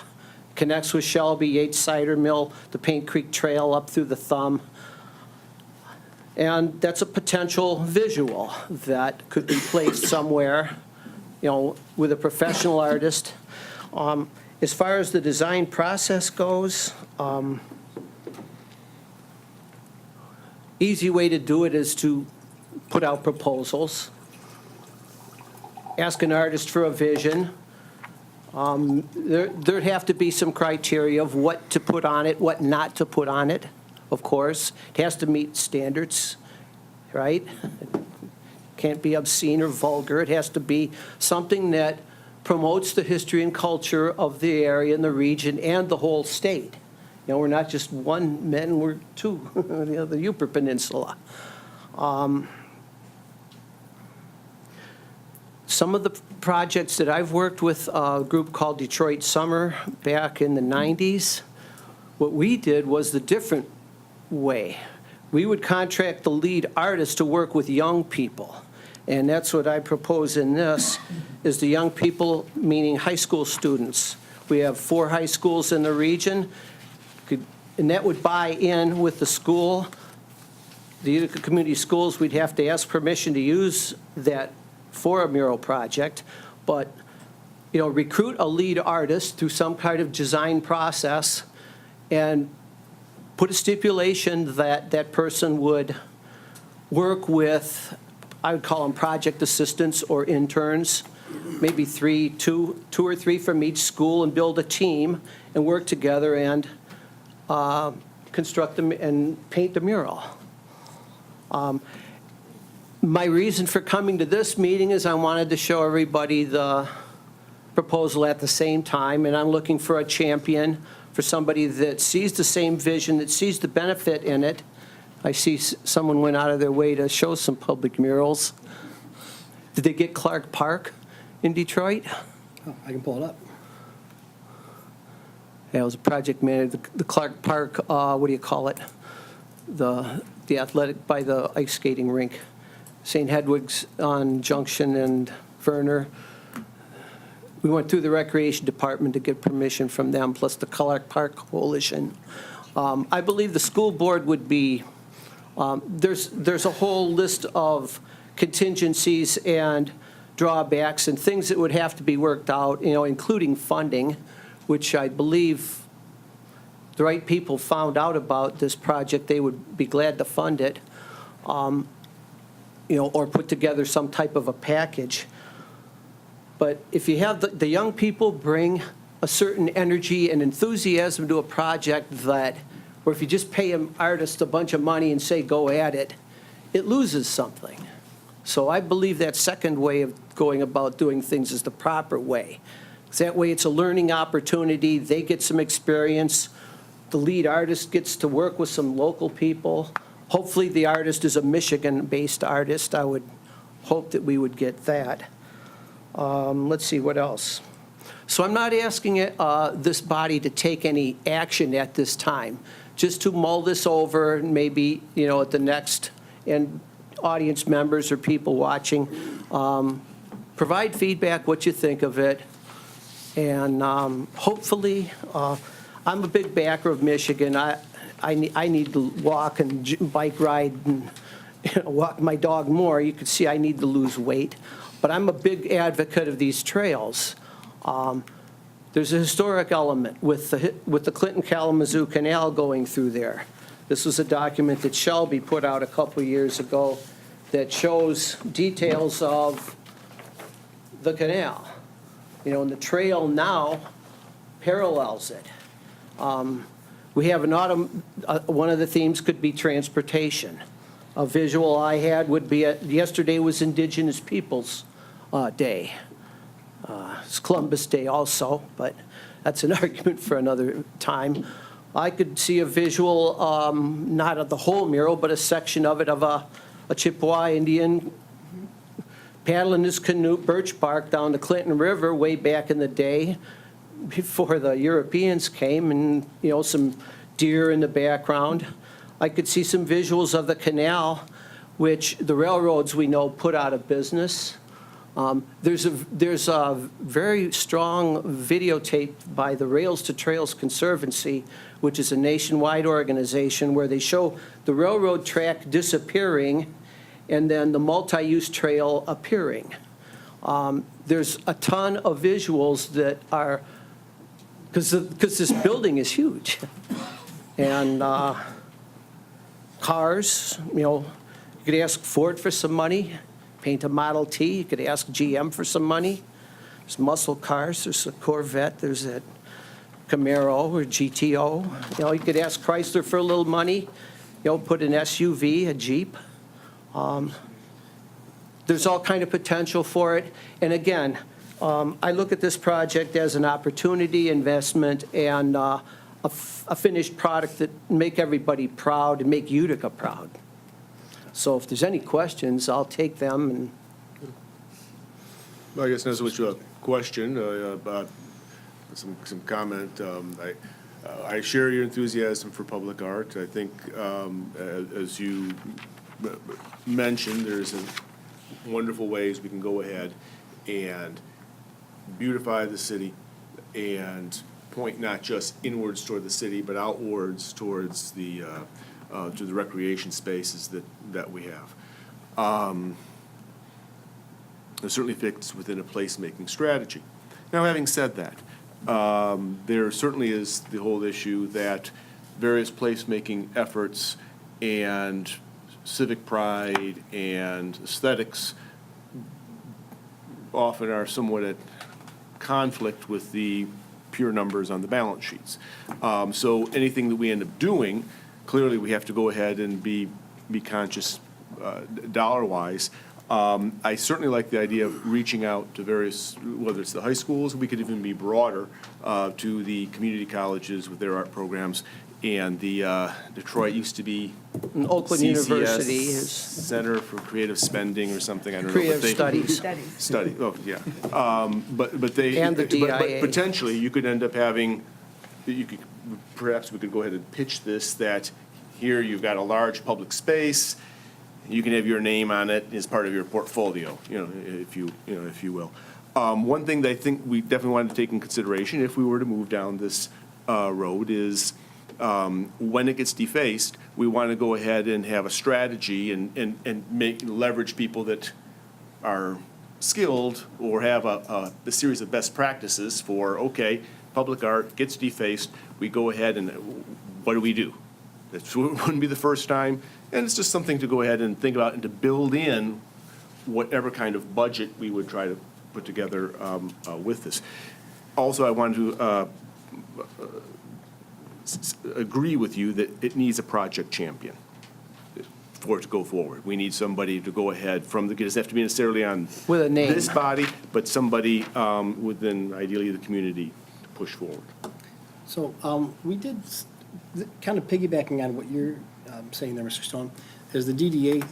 Connects with Shelby, Yates Cider Mill, the Paint Creek Trail up through the Thumb. And that's a potential visual that could be placed somewhere, you know, with a professional artist. As far as the design process goes, easy way to do it is to put out proposals, ask an artist for a vision. There'd have to be some criteria of what to put on it, what not to put on it, of course. It has to meet standards, right? Can't be obscene or vulgar. It has to be something that promotes the history and culture of the area and the region and the whole state. You know, we're not just one men, we're two, the Upper Peninsula. Some of the projects that I've worked with, a group called Detroit Summer back in the 90s, what we did was the different way. We would contract the lead artist to work with young people. And that's what I propose in this, is the young people, meaning high school students. We have 4 high schools in the region, and that would buy in with the school. The Utica Community Schools, we'd have to ask permission to use that for a mural project, but, you know, recruit a lead artist through some kind of design process and put a stipulation that that person would work with, I would call them project assistants or interns, maybe two or three from each school, and build a team and work together and construct them and paint the mural. My reason for coming to this meeting is I wanted to show everybody the proposal at the same time, and I'm looking for a champion, for somebody that sees the same vision, that sees the benefit in it. I see someone went out of their way to show some public murals. Did they get Clark Park in Detroit? Oh, I can pull it up. Yeah, it was a project manager, the Clark Park, what do you call it? The athletic, by the ice skating rink. St. Hedwig's on Junction and Verner. We went through the Recreation Department to get permission from them, plus the Clark Park Coalition. I believe the school board would be, there's a whole list of contingencies and drawbacks and things that would have to be worked out, you know, including funding, which I believe the right people found out about this project, they would be glad to fund it, you know, or put together some type of a package. But if you have the young people bring a certain energy and enthusiasm to a project that, or if you just pay an artist a bunch of money and say, go at it, it loses something. So I believe that second way of going about doing things is the proper way. Because that way it's a learning opportunity, they get some experience, the lead artist gets to work with some local people. Hopefully the artist is a Michigan-based artist. I would hope that we would get that. Let's see, what else? So I'm not asking this body to take any action at this time, just to mull this over and maybe, you know, at the next, and audience members or people watching, provide feedback, what you think of it. And hopefully, I'm a big backer of Michigan. I need to walk and bike ride and, you know, walk my dog more. You can see I need to lose weight. But I'm a big advocate of these trails. There's a historic element with the Clinton-Kalamazoo Canal going through there. This was a document that Shelby put out a couple years ago that shows details of the canal. You know, and the trail now parallels it. We have one of the themes could be transportation. A visual I had would be, yesterday was Indigenous Peoples Day. It's Columbus Day also, but that's an argument for another time. I could see a visual, not of the whole mural, but a section of it of a Chippewa Indian paddling his canoe, birch bark, down the Clinton River way back in the day before the Europeans came, and, you know, some deer in the background. I could see some visuals of the canal, which the railroads, we know, put out of business. There's a very strong videotape by the Rails to Trails Conservancy, which is a nationwide organization where they show the railroad track disappearing and then the multi-use trail appearing. There's a ton of visuals that are, because this building is huge. And cars, you could ask Ford for some money, paint a Model T. You could ask GM for some money. There's muscle cars, there's a Corvette, there's that Camaro or GTO. You could ask Chrysler for a little money, put an SUV, a Jeep. There's all kind of potential for it. And again, I look at this project as an opportunity, investment, and a finished product that make everybody proud and make Utica proud. So if there's any questions, I'll take them. And Well, I guess that's what your question, about some comment. I share your enthusiasm for public art. I think, as you mentioned, there's wonderful ways we can go ahead and beautify the city and point not just inwards toward the city, but outwards towards the to the recreation spaces that we have. It certainly fits within a placemaking strategy. Now, having said that, there certainly is the whole issue that various placemaking efforts and civic pride and aesthetics often are somewhat at conflict with the pure numbers on the balance sheets. So anything that we end up doing, clearly we have to go ahead and be conscious dollar-wise. I certainly like the idea of reaching out to various, whether it's the high schools, we could even be broader, to the community colleges with their art programs. And the Detroit used to be Oakland CCS, University is Center for Creative Spending or something, I don't know. Creative but they- Studies. Study, oh, yeah. But they. And the but DIA. potentially, you could end up having, perhaps we could go ahead and pitch this, that here you've got a large public space, you can have your name on it as part of your portfolio, if you will. One thing that I think we definitely wanted to take in consideration if we were to move down this road is, when it gets defaced, we want to go ahead and have a strategy and leverage people that are skilled or have a series of best practices for, okay, public art gets defaced, we go ahead and what do we do? It wouldn't be the first time, and it's just something to go ahead and think about and to build in whatever kind of budget we would try to put together with this. Also, I wanted to agree with you that it needs a project champion for it to go forward. We need somebody to go ahead from it doesn't have to be necessarily on With a name. this body, but somebody within ideally the community to push forward. So we did, kind of piggybacking on what you're saying there, Mr. Stone, is the DDA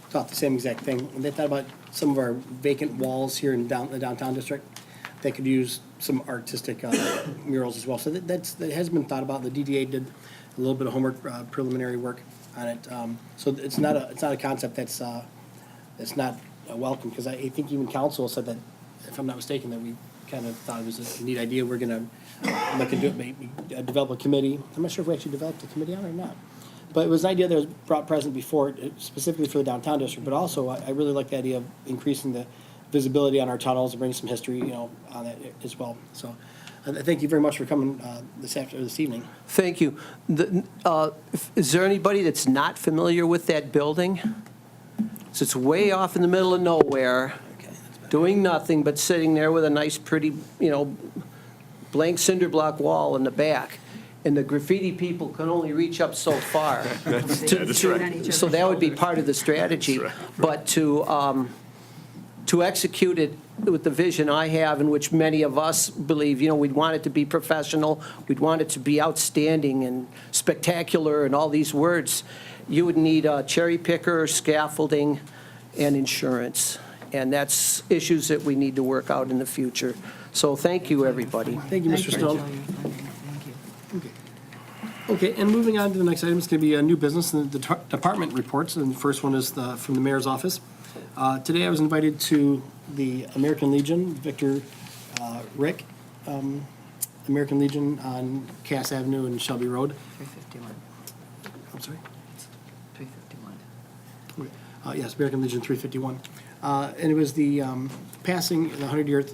thought the same exact thing. And they thought about some of our vacant walls here in the downtown district. They could use some artistic murals as well. So that has been thought about. The DDA did a little bit of homework, preliminary work on it. So it's not a concept that's not welcome, because I think even council said that, if I'm not mistaken, that we kind of thought it was a neat idea. We're going to look into it, maybe develop a committee. I'm not sure if we actually developed a committee on it or not. But it was an idea that was brought present before, specifically for the downtown district. But also, I really like the idea of increasing the visibility on our tunnels and bringing some history, on that as well. So, thank you very much for coming this evening. Thank you. Is there anybody that's not familiar with that building? So it's way off in the middle of nowhere, doing nothing but sitting there with a nice, pretty, blank cinder block wall in the back. And the graffiti people can only reach up so far. That's right. So that would be part of the strategy. That's right. But to execute it with the vision I have, in which many of us believe, we'd want it to be professional, we'd want it to be outstanding and spectacular and all these words, you would need a cherry picker, scaffolding, and insurance. And that's issues that we need to work out in the future. So thank you, everybody. Thank you, Mr. Stone. Okay, and moving on to the next item, it's going to be a new business and the department reports, and the first one is from the mayor's office. Today I was invited to the American Legion, Victor Rick, American Legion on Cass Avenue and Shelby Road. 351, I'm sorry? 351. Yes, American Legion 351. And it was the passing, the 100-year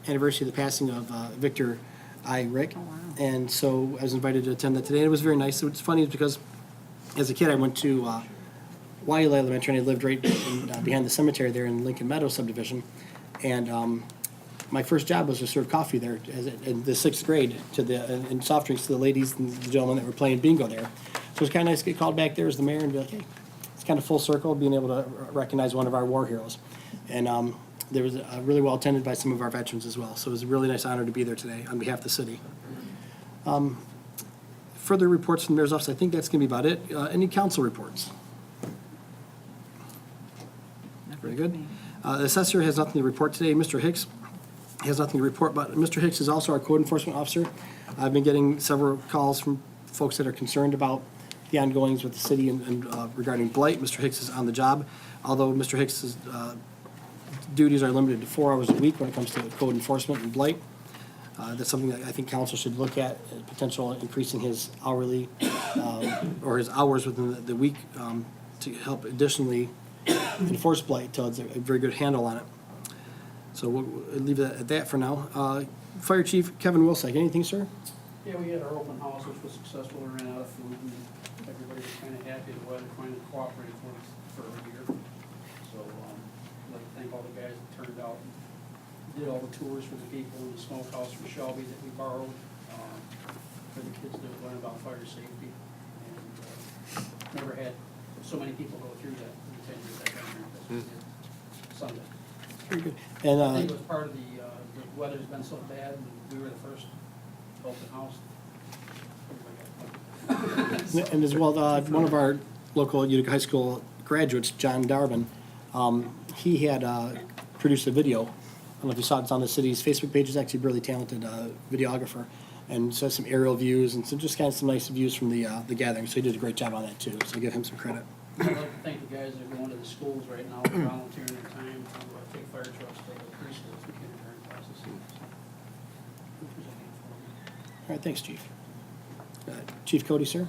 anniversary of the passing of Victor I. Rick. Oh, wow. And so I was invited to attend that today, and it was very nice. What's funny is because as a kid, I went to Waiala Elementary, and I lived right behind the cemetery there in Lincoln Meadow subdivision. And my first job was to serve coffee there in the 6th grade and soft drinks to the ladies and the gentlemen that were playing bingo there. So it was kind of nice to get called back there as the mayor and be like, hey, it's kind of full circle, being able to recognize one of our war heroes. And there was really well attended by some of our veterans as well. So it was a really nice honor to be there today on behalf of the city. Further reports from the mayor's office, I think that's going to be about it. Any council reports? Very good. The assessor has nothing to report today. Mr. Hicks has nothing to report, but Mr. Hicks is also our code enforcement officer. I've been getting several calls from folks that are concerned about the ongoings with the city and regarding blight. Mr. Hicks is on the job, although Mr. Hicks's duties are limited to 4 hours a week when it comes to code enforcement and blight. That's something that I think council should look at, potential increasing his hourly or his hours within the week to help additionally enforce blight until it's a very good handle on it. So we'll leave it at that for now. Fire Chief Kevin Wilczek, anything, sir? Yeah, we had our open house, which was successful. We ran out of food, and everybody was kind of happy. The weather finally cooperated for a year. So I'd like to thank all the guys that turned out and did all the tours for the people in the smokehouse from Shelby that we borrowed for the kids that learn about fire safety. And never had so many people go through that in the 10 years I've been here. This was Sunday. Very good. I And think it was part of the weather's been so bad, and we were the first open house. and as well, one of our local Utica High School graduates, John Darvin, he had produced a video. I don't know if you saw it, it's on the city's Facebook page. He's actually a really talented videographer, and so some aerial views and some just kind of some nice views from the gathering. So he did a great job on that too. So give him some credit. I'd like to thank the guys that are going to the schools right now, volunteering their time to take fire trucks to the preschools and kindergarten classes. All right, thanks, Chief. Chief Cody, sir?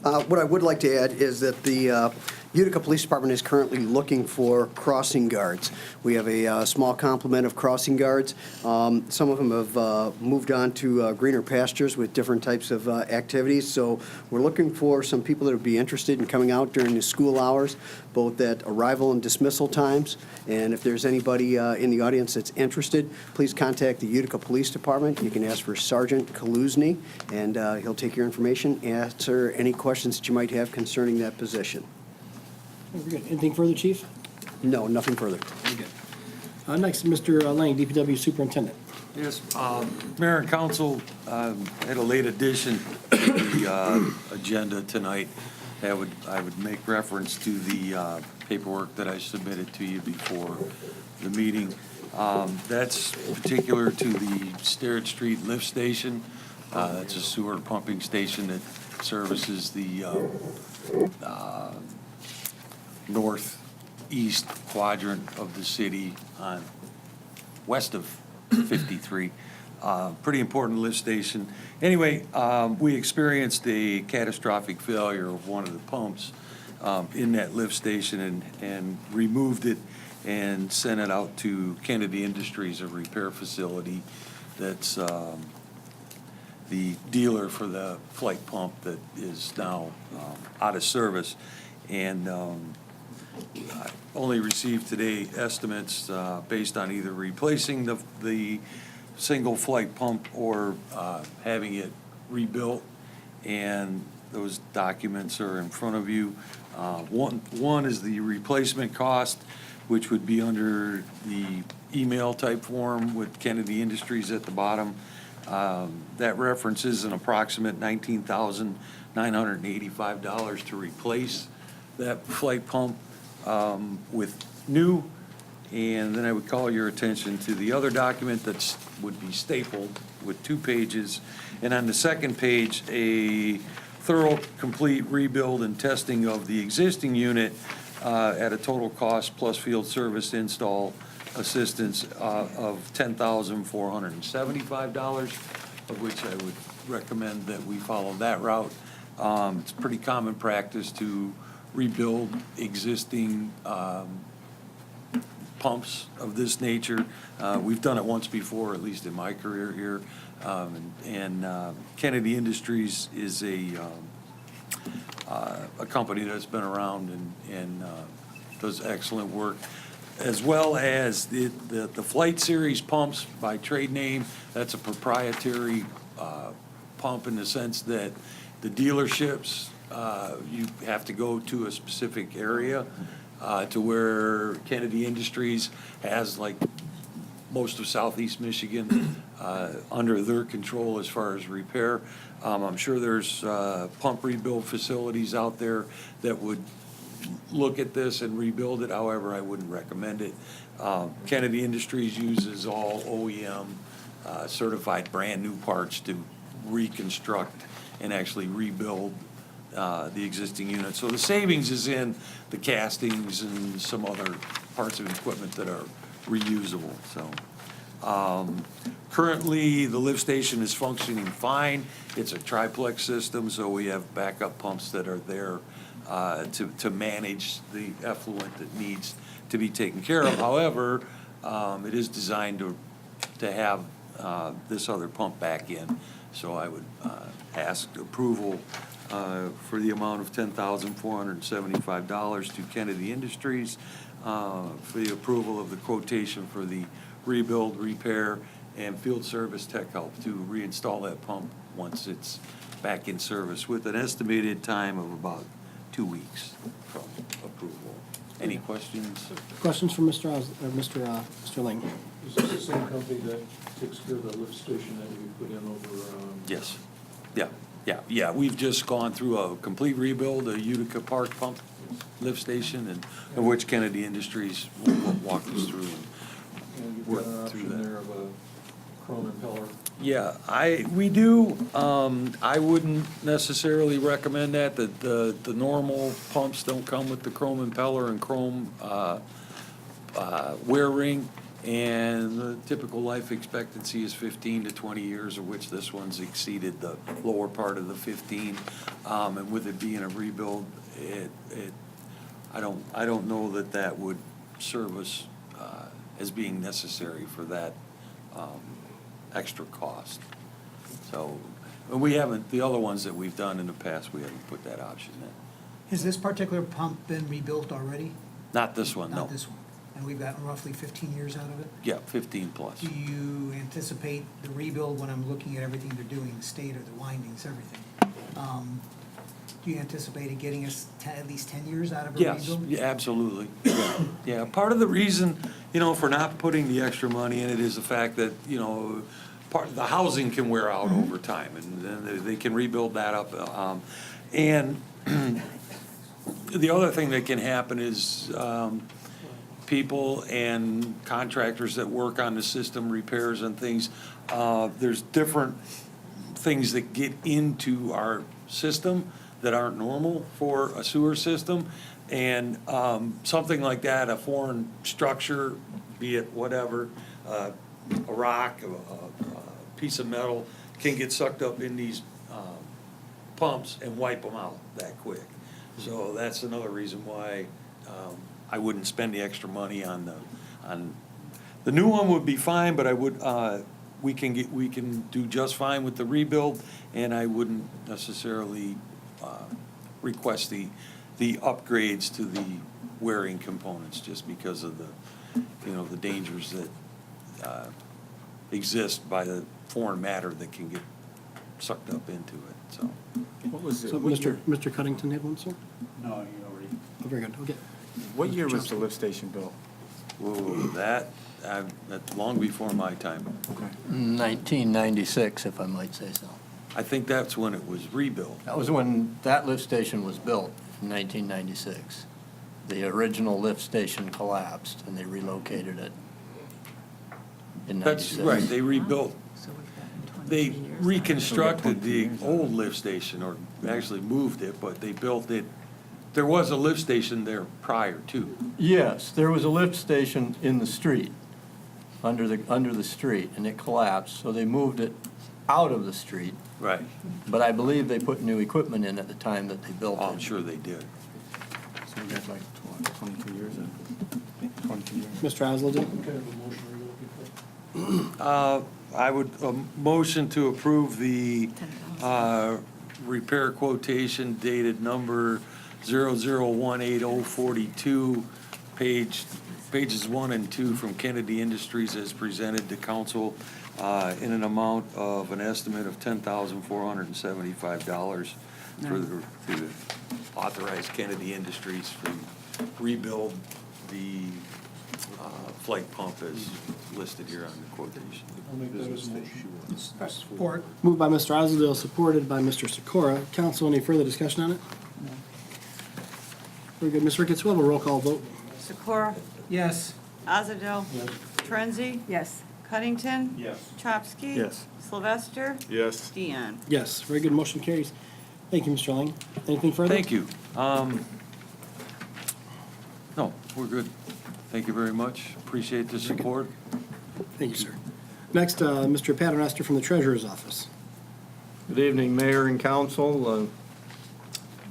What I would like to add is that the Utica Police Department is currently looking for crossing guards. We have a small complement of crossing guards. Some of them have moved on to greener pastures with different types of activities. So we're looking for some people that would be interested in coming out during the school hours, both at arrival and dismissal times. And if there's anybody in the audience that's interested, please contact the Utica Police Department. You can ask for Sergeant Kaluzny, and he'll take your information, answer any questions that you might have concerning that position. Very good. Anything further, Chief? No, nothing further. Very good. Next, Mr. Lang, DPW Superintendent. Yes, Mayor and Council, had a late addition to the agenda tonight. I would make reference to the paperwork that I submitted to you before the meeting. That's particular to the Sterrett Street lift station. That's a sewer pumping station that services the northeast quadrant of the city on west of 53. Pretty important lift station. Anyway, we experienced a catastrophic failure of one of the pumps in that lift station and removed it and sent it out to Kennedy Industries, a repair facility that's the dealer for the flight pump that is now out of service. And I only received today estimates based on either replacing the single flight pump or having it rebuilt, and those documents are in front of you. One is the replacement cost, which would be under the email type form with Kennedy Industries at the bottom. That references an approximate $19,985 to replace that flight pump with new And then I would call your attention to the other document that would be stapled with 2 pages. And on the second page, a thorough, complete rebuild and testing of the existing unit at a total cost plus field service install assistance of $10,475, of which I would recommend that we follow that route. It's pretty common practice to rebuild existing pumps of this nature. We've done it once before, at least in my career here. Kennedy Industries is a company that's been around and does excellent work, as well as the Flight Series pumps by trade name. That's a proprietary pump in the sense that the dealerships, you have to go to a specific area to where Kennedy Industries has, like most of southeast Michigan, under their control as far as repair. I'm sure there's pump rebuild facilities out there that would look at this and rebuild it. However, I wouldn't recommend it. Kennedy Industries uses all OEM certified brand-new parts to reconstruct and actually rebuild the existing unit. So the savings is in the castings and some other parts of equipment that are reusable, so. Currently, the lift station is functioning fine. It's a triplex system, so we have backup pumps that are there to manage the effluent that needs to be taken care of. However, it is designed to have this other pump back in, so I would ask approval for the amount of $10,475 to Kennedy Industries for the approval of the quotation for the rebuild, repair, and field service tech help to reinstall that pump once it's back in service, with an estimated time of about 2 weeks from approval. Any questions? Questions from Mr. Ling? Is this the same company that takes care of the lift station that we put in over? Yes. Yeah. We've just gone through a complete rebuild, a Utica Park pump lift station, and of which Kennedy Industries will walk us through And you've work got an through option that. there of a chrome impeller. Yeah, we do. I wouldn't necessarily recommend that. The normal pumps don't come with the chrome impeller and chrome wear ring. And the typical life expectancy is 15 to 20 years, of which this one's exceeded the lower part of the 15. And with it being a rebuild, I don't know that would serve us as being necessary for that extra cost. So, and we haven't, the other ones that we've done in the past, we haven't put that option in. Has this particular pump been rebuilt already? Not this one, no. Not this one. And we've gotten roughly 15 years out of it? Yeah, 15 plus. Do you anticipate the rebuild, when I'm looking at everything they're doing, the state of the windings, everything? Do you anticipate it getting us at least 10 years out of a Yes, rebuild? yeah, absolutely. Yeah, part of the reason, for not putting the extra money in it is the fact that, the housing can wear out over time, and then they can rebuild that up. And the other thing that can happen is people and contractors that work on the system, repairs and things, there's different things that get into our system that aren't normal for a sewer system. And something like that, a foreign structure, be it whatever, a rock, a piece of metal, can get sucked up in these pumps and wipe them out that quick. So that's another reason why I wouldn't spend the extra money on the new one would be fine, but I would, we can do just fine with the rebuild, and I wouldn't necessarily request the upgrades to the wearing components, just because of the dangers that exist by the foreign matter that can get sucked up into it, so. What was it? So Mr. Cuddington had one, sir? No, you already. Oh, very good, okay. What year was the lift station built? Whoa, that's long before my time. 1996, if I might say so. I think that's when it was rebuilt. That was when that lift station was built, in 1996. The original lift station collapsed and they relocated it in 96. That's right, they rebuilt, they reconstructed the old lift station, or actually moved it, but they built it. There was a lift station there prior to. Yes, there was a lift station in the street, under the street, and it collapsed, so they moved it out of the street. Right. But I believe they put new equipment in at the time that they built it. Oh, I'm sure they did. So we got like 22 years in. 22 years. Mr. Oslo? What kind of a motion are you looking for? I would, motion to approve the repair quotation dated number 0018042, pages 1 and 2 from Kennedy Industries as presented to council in an amount of an estimate of $10,475 to authorize Kennedy Industries to rebuild the flight pump as listed here on the quotation. I'll make that as a motion. Support. Moved by Mr. Oslo, supported by Mr. Sikora. Council, any further discussion on it? Very good. Ms. Ricketts, we'll have a roll call vote. Sikora? Yes. Azadil? Torenzi? Yes. Cuddington? Yes. Chopsky? Yes. Sylvester? Yes. Deanne? Yes, very good. Motion carries. Thank you, Mr. Lang. Anything further? Thank you. No, we're good. Thank you very much. Appreciate the support. Thank you, sir. Next, Mr. Paternoster from the Treasurer's Office. Good evening, Mayor and Council. I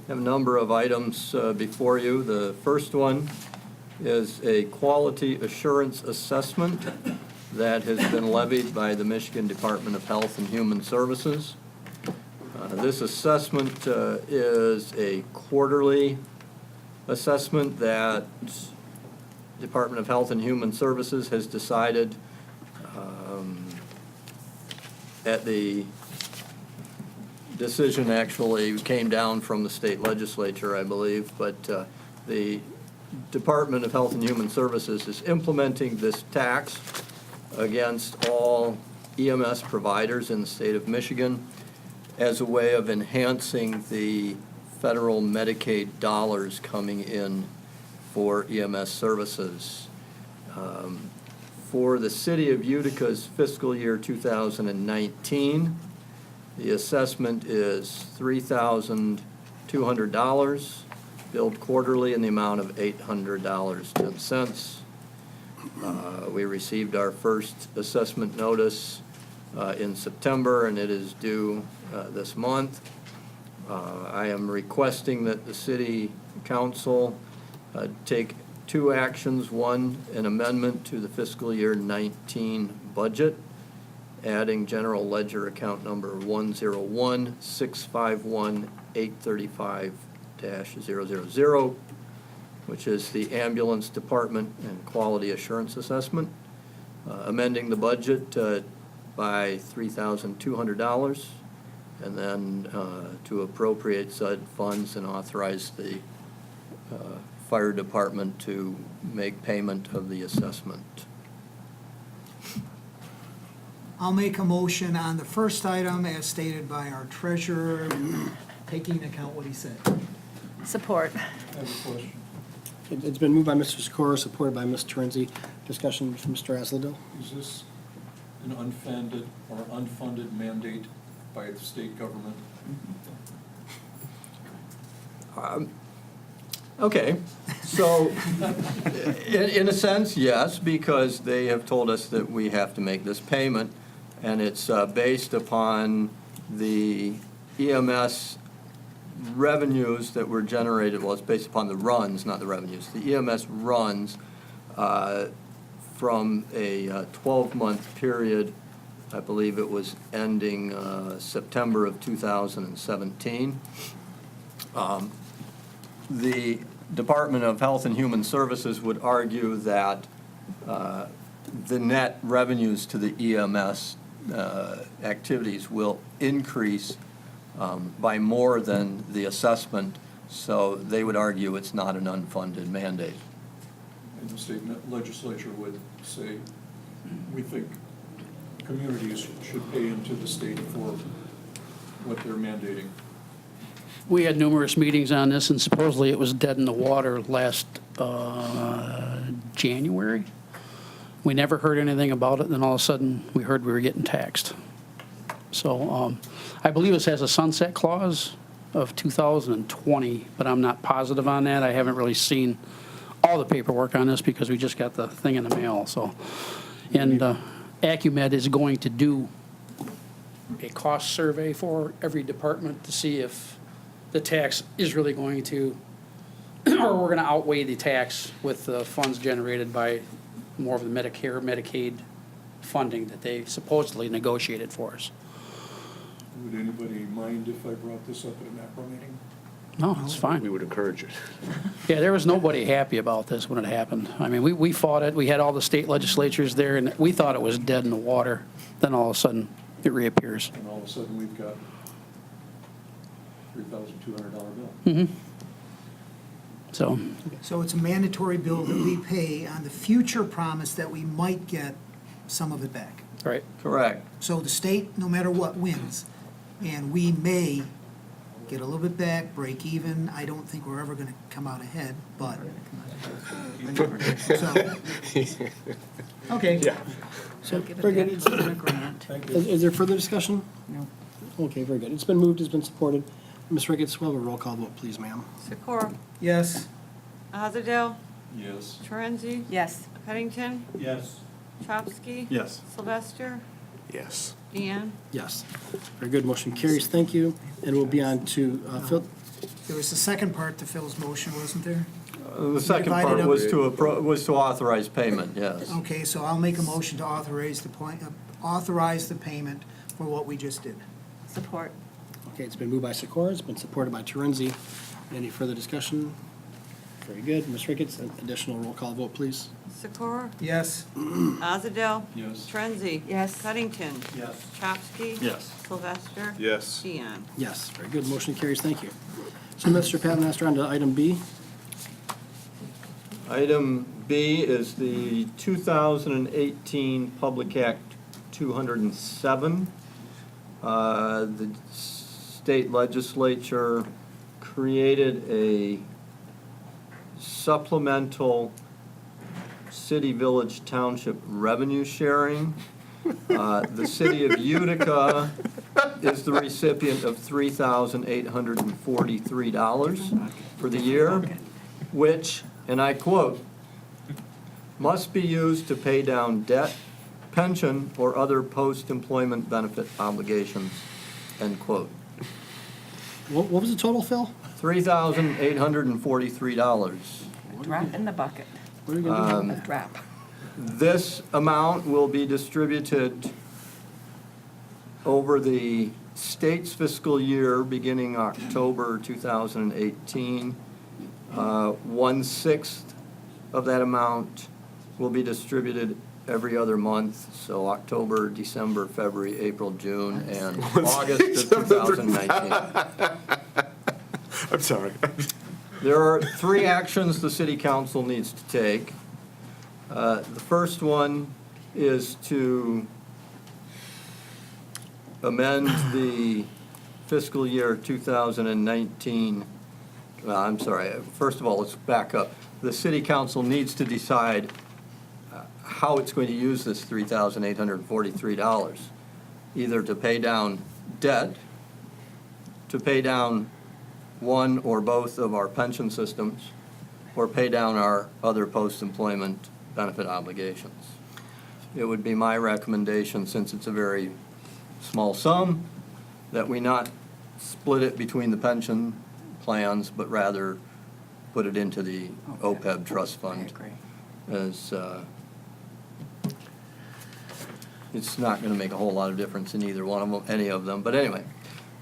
have a number of items before you. The first one is a quality assurance assessment that has been levied by the Michigan Department of Health and Human Services. This assessment is a quarterly assessment that Department of Health and Human Services has decided at the decision actually came down from the state legislature, I believe, but the Department of Health and Human Services is implementing this tax against all EMS providers in the state of Michigan as a way of enhancing the federal Medicaid dollars coming in for EMS services. For the city of Utica's fiscal year 2019, the assessment is $3,200, billed quarterly in the amount of $800.10. We received our first assessment notice in September, and it is due this month. I am requesting that the city council take two actions. One, an amendment to the fiscal year 19 budget, adding general ledger account number 101-651-835-000, which is the ambulance department and quality assurance assessment, amending the budget by $3,200, and then to appropriate said funds and authorize the fire department to make payment of the assessment. I'll make a motion on the first item as stated by our treasurer, taking into account what he said. Support. I have a question. It's been moved by Mr. Sikora, supported by Ms. Terenzi. Discussion from Mr. Asladil. Is this an unfunded mandate by the state government? Okay, so in a sense, yes, because they have told us that we have to make this payment, and it's based upon the EMS revenues that were generated. Well, it's based upon the runs, not the revenues. The EMS runs from a 12-month period. I believe it was ending September of 2017. The Department of Health and Human Services would argue that the net revenues to the EMS activities will increase by more than the assessment, so they would argue it's not an unfunded mandate. And the state legislature would say, we think communities should pay into the state for what they're mandating. We had numerous meetings on this, and supposedly it was dead in the water last January. We never heard anything about it, then all of a sudden, we heard we were getting taxed. So I believe this has a sunset clause of 2020, but I'm not positive on that. I haven't really seen all the paperwork on this because we just got the thing in the mail, so. And Acumed is going to do a cost survey for every department to see if the tax is really going to, or we're going to outweigh the tax with the funds generated by more of the Medicare, Medicaid funding that they supposedly negotiated for us. Would anybody mind if I brought this up at a macro meeting? No, it's fine. We would encourage it. Yeah, there was nobody happy about this when it happened. I mean, we fought it. We had all the state legislatures there, and we thought it was dead in the water. Then all of a sudden, it reappears. And all of a sudden, we've got $3,200 bill. Mm-hmm. So, So it's a mandatory bill that we pay on the future promise that we might get some of it back. right. Correct. So the state, no matter what, wins, and we may get a little bit back, break even. I don't think we're ever gonna come out ahead, but. So, okay. Yeah. So, Give it very back good. to them a grant. Is there further discussion? No. Okay, very good. It's been moved, it's been supported. Ms. Ricketts, we'll have a roll call vote, please, ma'am. Sikora? Yes. Azadel? Yes. Torenzi? Yes. Pennington? Yes. Chopsky? Yes. Sylvester? Yes. Deanne? Yes. Very good, motion carries, thank you. And we'll be on to Phil. There was the second part to Phil's motion, wasn't there? The second Divided part up. was to authorize payment, yes. Okay, so I'll make a motion to authorize the payment for what we just did. Support. Okay, it's been moved by Sikora, it's been supported by Torenzi. Any further discussion? Very good. Ms. Ricketts, an additional roll call vote, please. Sikora? Yes. Azadel? Yes. Torenzi? Yes. Pennington? Yes. Chopsky? Yes. Sylvester? Yes. Deanne? Yes, very good, motion carries, thank you. So, Mr. Patmaster, on to item B. Item B is the 2018 Public Act 207. The state legislature created a supplemental city, village, township revenue sharing. The city of Utica is the recipient of $3,843 for the year, which, and I quote, "must be used to pay down debt, pension, or other post-employment benefit obligations," end quote. What was the total, Phil? $3,843. Drop in the bucket. What are we gonna do? A drop. This amount will be distributed over the state's fiscal year beginning October 2018. 1/6 of that amount will be distributed every other month, so October, December, February, April, June, and August of 2019. I'm sorry. There are 3 actions the city council needs to take. The first one is to amend the fiscal year 2019. I'm sorry, first of all, let's back up. The city council needs to decide how it's going to use this $3,843, either to pay down debt, to pay down one or both of our pension systems, or pay down our other post-employment benefit obligations. It would be my recommendation, since it's a very small sum, that we not split it between the pension plans, but rather put it into the OPEB trust fund. As it's not going to make a whole lot of difference in either one of them, any of them. But anyway,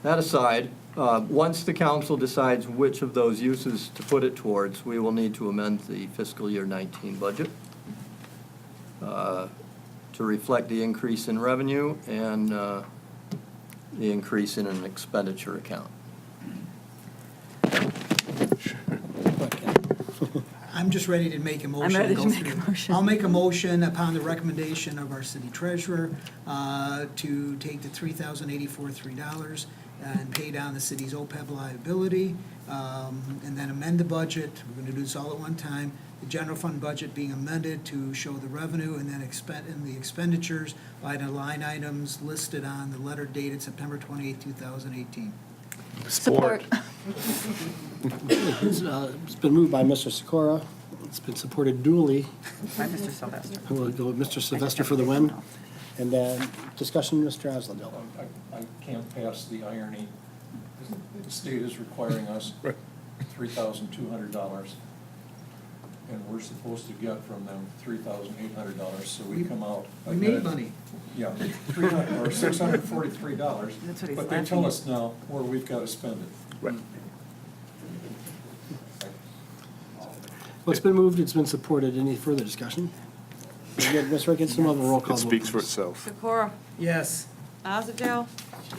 that aside, once the council decides which of those uses to put it towards, we will need to amend the fiscal year 19 budget to reflect the increase in revenue and the increase in an expenditure account. I'm just ready to make a motion. I'm ready to go make a through. motion. I'll make a motion upon the recommendation of our city treasurer to take the $3,084.03 and pay down the city's OPEB liability, and then amend the budget. We're going to do this all at one time. The general fund budget being amended to show the revenue and then in the expenditures by the line items listed on the letter dated September 28, 2018. Support. It's been moved by Mr. Sikora. It's been supported duly. By Mr. Sylvester. We'll go with Mr. Sylvester for the win. And then discussion, Mr. Asladell. I can't pass the irony. The state is requiring us $3,200, and we're supposed to get from them $3,800, so we come out. We made money. Yeah, $300 or $643, That's what he's but they laughing tell at. us now where we've got to spend it. Right. Well, it's been moved, it's been supported. Any further discussion? Again, Ms. Ricketts, some of a roll call It vote, speaks for please. itself. Sikora? Yes. Azadale?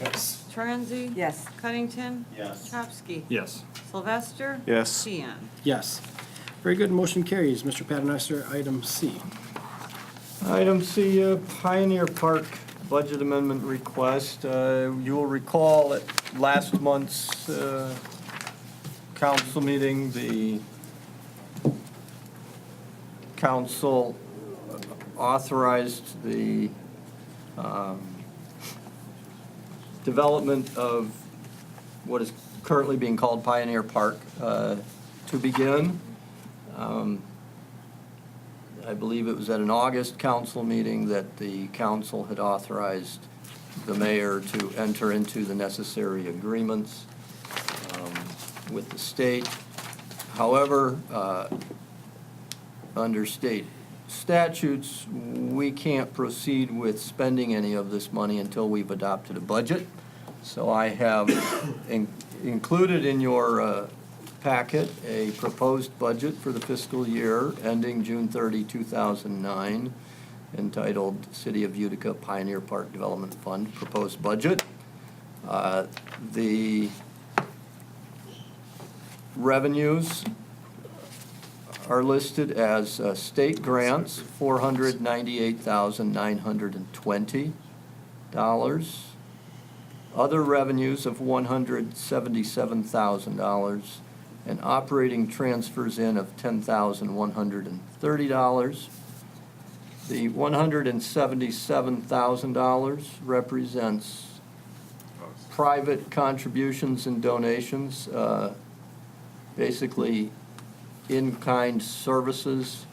Yes. Transy? Yes. Cunnington? Yes. Chopsky? Yes. Sylvester? Yes. Sheehan? Yes. Very good, motion carries. Mr. Paternoster, item C. Item C, Pioneer Park budget amendment request. You will recall at last month's council meeting, the council authorized the development of what is currently being called Pioneer Park to begin. I believe it was at an August council meeting that the council had authorized the mayor to enter into the necessary agreements with the state. However, under state statutes, we can't proceed with spending any of this money until we've adopted a budget. So I have included in your packet a proposed budget for the fiscal year ending June 30, 2009, entitled City of Utica Pioneer Park Development Fund Proposed Budget. The revenues are listed as state grants, $498,920. Other revenues of $177,000, and operating transfers in of $10,130. The $177,000 represents private contributions and donations, basically in-kind services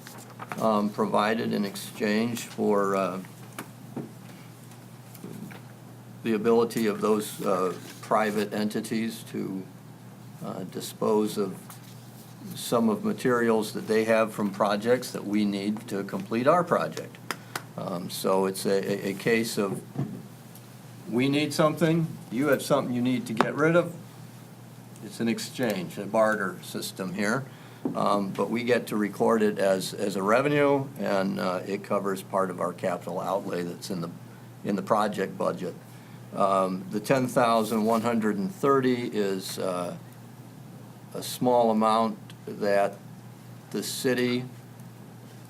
provided in exchange for the ability of those private entities to dispose of some of materials that they have from projects that we need to complete our project. So it's a case of, we need something, you have something you need to get rid of. It's an exchange, a barter system here. But we get to record it as a revenue, and it covers part of our capital outlay that's in the project budget. The $10,130 is a small amount that the city,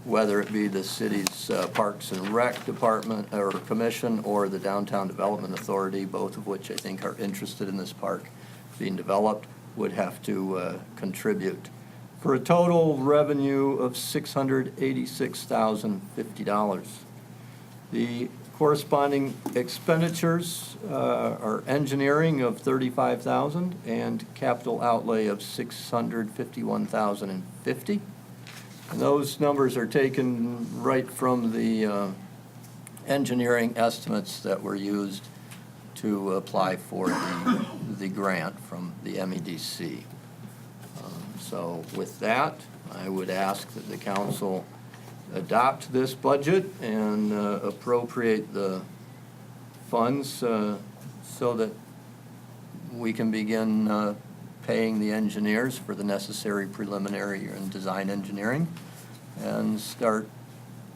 whether it be the city's Parks and Rec Department or Commission or the Downtown Development Authority, both of which I think are interested in this park being developed, would have to contribute, for a total revenue of $686,050. The corresponding expenditures are engineering of $35,000 and capital outlay of $651,050. And those numbers are taken right from the engineering estimates that were used to apply for the grant from the MEDC. So with that, I would ask that the council adopt this budget and appropriate the funds so that we can begin paying the engineers for the necessary preliminary and design engineering and start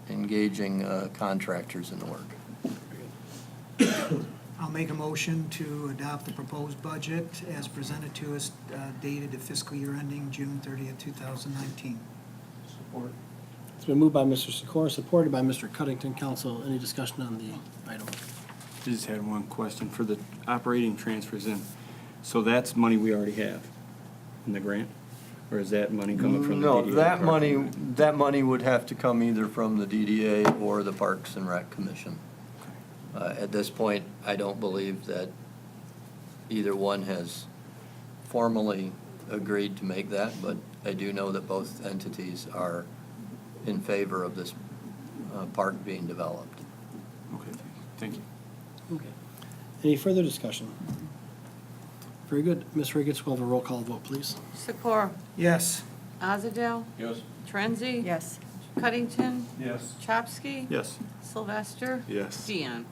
engaging contractors in the work. I'll make a motion to adopt the proposed budget as presented to us, dated the fiscal year ending June 30th, 2019. Support. It's been moved by Mr. Sikora, supported by Mr. Cuddington. Council, any discussion on the item? I just had one question for the operating transfers in. So that's money we already have in the grant? Or is that money coming from the No, DDA? that money would have to come either from the DDA or the Parks and Rec Commission. At this point, I don't believe that either one has formally agreed to make that, but I do know that both entities are in favor of this park being developed. Okay, thank you. Okay. Any further discussion? Very good. Ms. Riggins, we'll have a roll call vote, please. Sikora? Yes. Azadale? Yes. Torenzi? Yes. Cuddington? Yes. Chopsky? Yes. Sylvester? Yes. Deanne?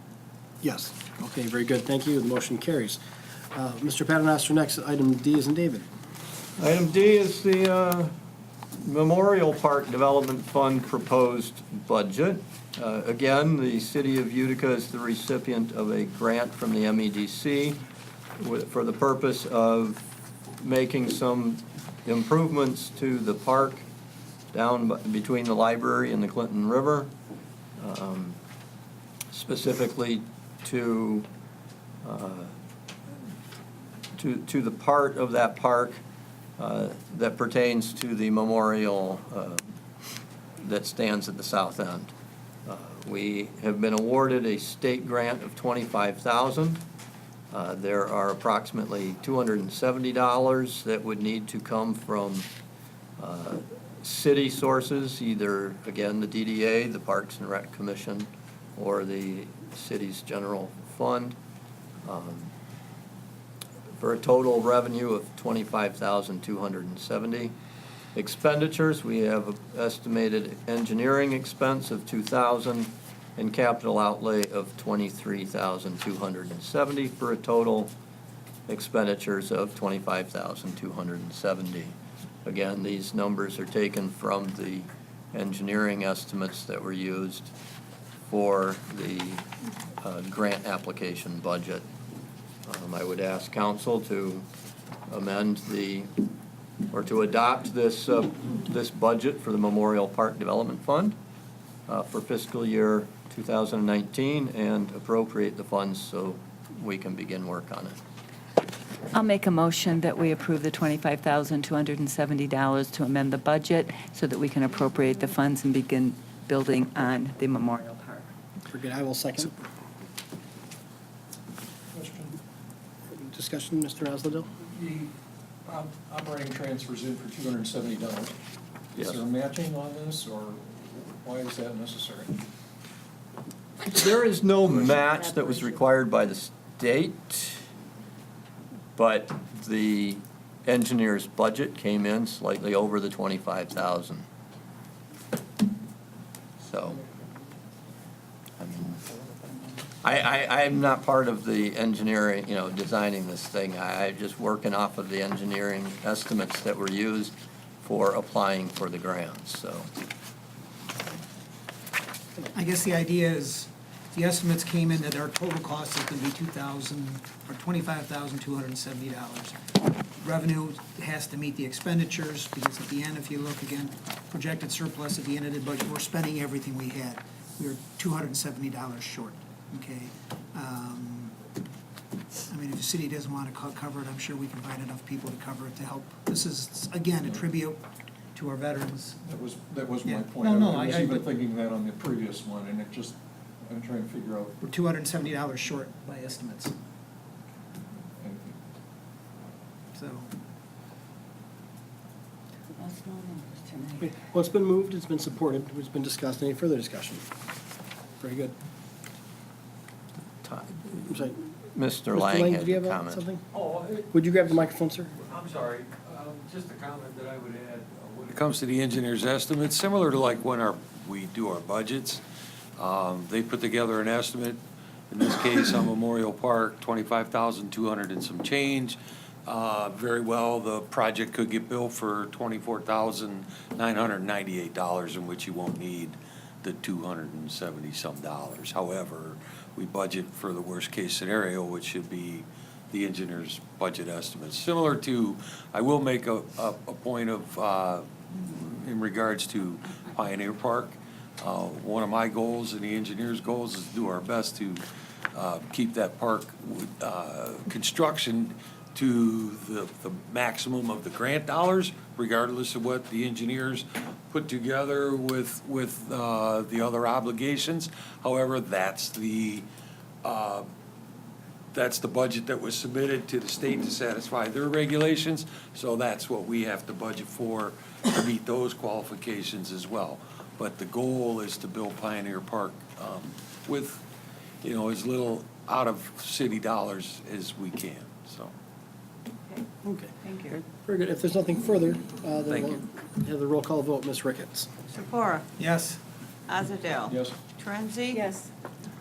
Yes. Okay, very good. Thank you. The motion carries. Mr. Paternoster, next, item D is in David. Item D is the Memorial Park Development Fund proposed budget. Again, the city of Utica is the recipient of a grant from the MEDC for the purpose of making some improvements to the park down between the library and the Clinton River, specifically to the part of that park that pertains to the memorial that stands at the south end. We have been awarded a state grant of $25,000. There are approximately $270 that would need to come from city sources, either, again, the DDA, the Parks and Rec Commission, or the city's general fund, for a total revenue of $25,270. Expenditures, we have estimated engineering expense of $2,000 and capital outlay of $23,270 for a total expenditures of $25,270. Again, these numbers are taken from the engineering estimates that were used for the grant application budget. I would ask council to amend or to adopt this budget for the Memorial Park Development Fund for fiscal year 2019 and appropriate the funds so we can begin work on it. I'll make a motion that we approve the $25,270 to amend the budget so that we can appropriate the funds and begin building on the Memorial Park. Very good. I will second. Question? Discussion, Mr. Asledell? The operating transfers in for $270. Yes. Is there a matching on this, or why is that necessary? There is no match that was required by the state, but the engineer's budget came in slightly over the $25,000. So, I mean, I'm not part of the engineering, designing this thing. I'm just working off of the engineering estimates that were used for applying for the grants, so. I guess the idea is, the estimates came in that our total cost is gonna be $25,270. Revenue has to meet the expenditures, because at the end, if you look again, projected surplus at the end of the budget, we're spending everything we had. We were $270 short, okay? I mean, if the city doesn't want to cover it, I'm sure we can find enough people to cover it to help. This is, again, a tribute to our veterans. That was Yeah. my point. No, I was I- even thinking that on the previous one, and I'm trying to figure out. We're $270 short by estimates, so. Okay. Well, it's been moved, it's been supported, it's been discussed. Any further discussion? Very good. I'm sorry. Mr. Lang did you had have a comment. something? Oh, Would you grab the microphone, sir? I'm sorry, just a comment that I would add. When it comes to the engineer's estimates, similar to like when we do our budgets, they put together an estimate. In this case, on Memorial Park, $25,200 and some change. Very well, the project could get built for $24,998, in which you won't need the $270-some. However, we budget for the worst-case scenario, which should be the engineer's budget estimates. Similar to, I will make a point of, in regards to Pioneer Park, one of my goals and the engineer's goals is to do our best to keep that park construction to the maximum of the grant dollars, regardless of what the engineers put together with the other obligations. However, that's the budget that was submitted to the state to satisfy their regulations, so that's what we have to budget for to meet those qualifications as well. But the goal is to build Pioneer Park with, as little out of city dollars as we can, so. Okay. Thank you. Very good. If there's nothing further, then Thank we'll have the roll call vote. Ms. Ricketts? Sikora? Yes. Azadale? Yes. Torenzi? Yes.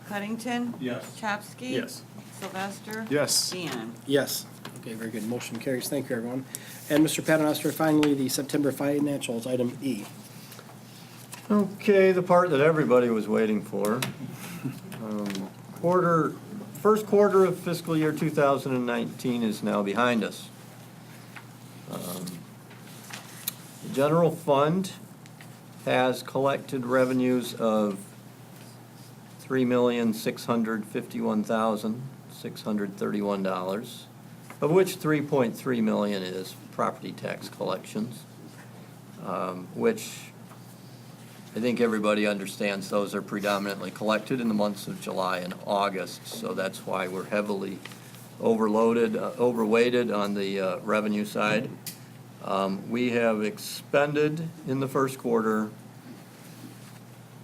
Cuddington? Yes. Chapsky? Yes. Sylvester? Yes. Deanne? Yes. Okay, very good. Motion carries. Thank you, everyone. And Mr. Paternoster, finally, the September financials, item E. Okay, the part that everybody was waiting for. First quarter of fiscal year 2019 is now behind us. The general fund has collected revenues of $3,651,631, of which $3.3 million is property tax collections, which I think everybody understands those are predominantly collected in the months of July and August, so that's why we're heavily overweighted on the revenue side. We have expended in the first quarter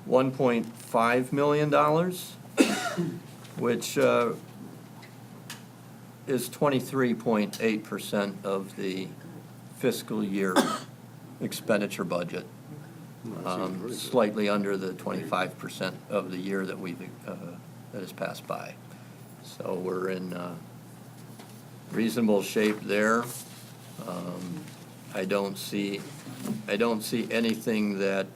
$1.5 million, which is 23.8% of the fiscal year expenditure budget. Slightly under the 25% of the year that that has passed by. So we're in reasonable shape there. I don't see anything that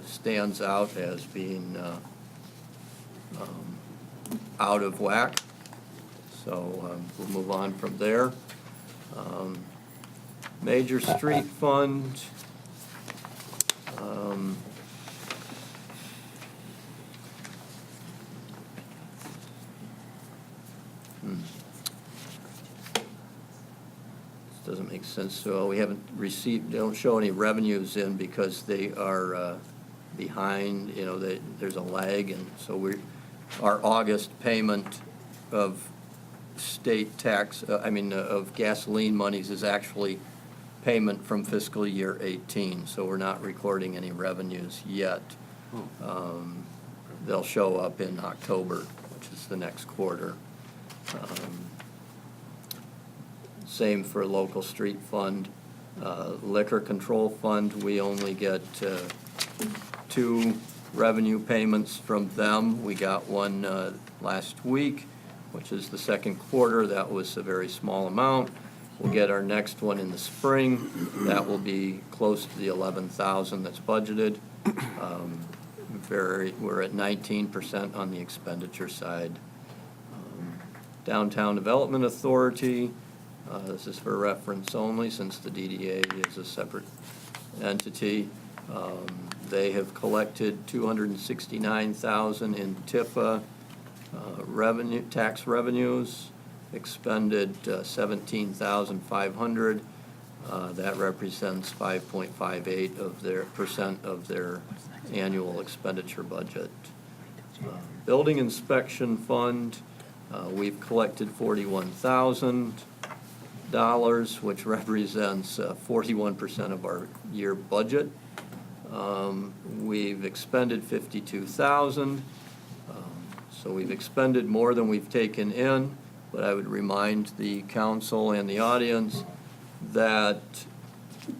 stands out as being out of whack. So we'll move on from there. Major street fund. This doesn't make sense. So we haven't received, don't show any revenues in because they are behind, there's a lag, and so our August payment of state tax, of gasoline monies is actually payment from fiscal year 18, so we're not recording any revenues yet. They'll show up in October, which is the next quarter. Same for local street fund. Liquor control fund, we only get 2 revenue payments from them. We got one last week, which is the second quarter. That was a very small amount. We'll get our next one in the spring. That will be close to the 11,000 that's budgeted. We're at 19% on the expenditure side. Downtown Development Authority, this is for reference only since the DDA is a separate entity. They have collected $269,000 in TIFA tax revenues. Expended 17,500. That represents 5.58% of their annual expenditure budget. Building inspection fund, we've collected $41,000, which represents 41% of our year budget. We've expended $52,000. So we've expended more than we've taken in. But I would remind the council and the audience that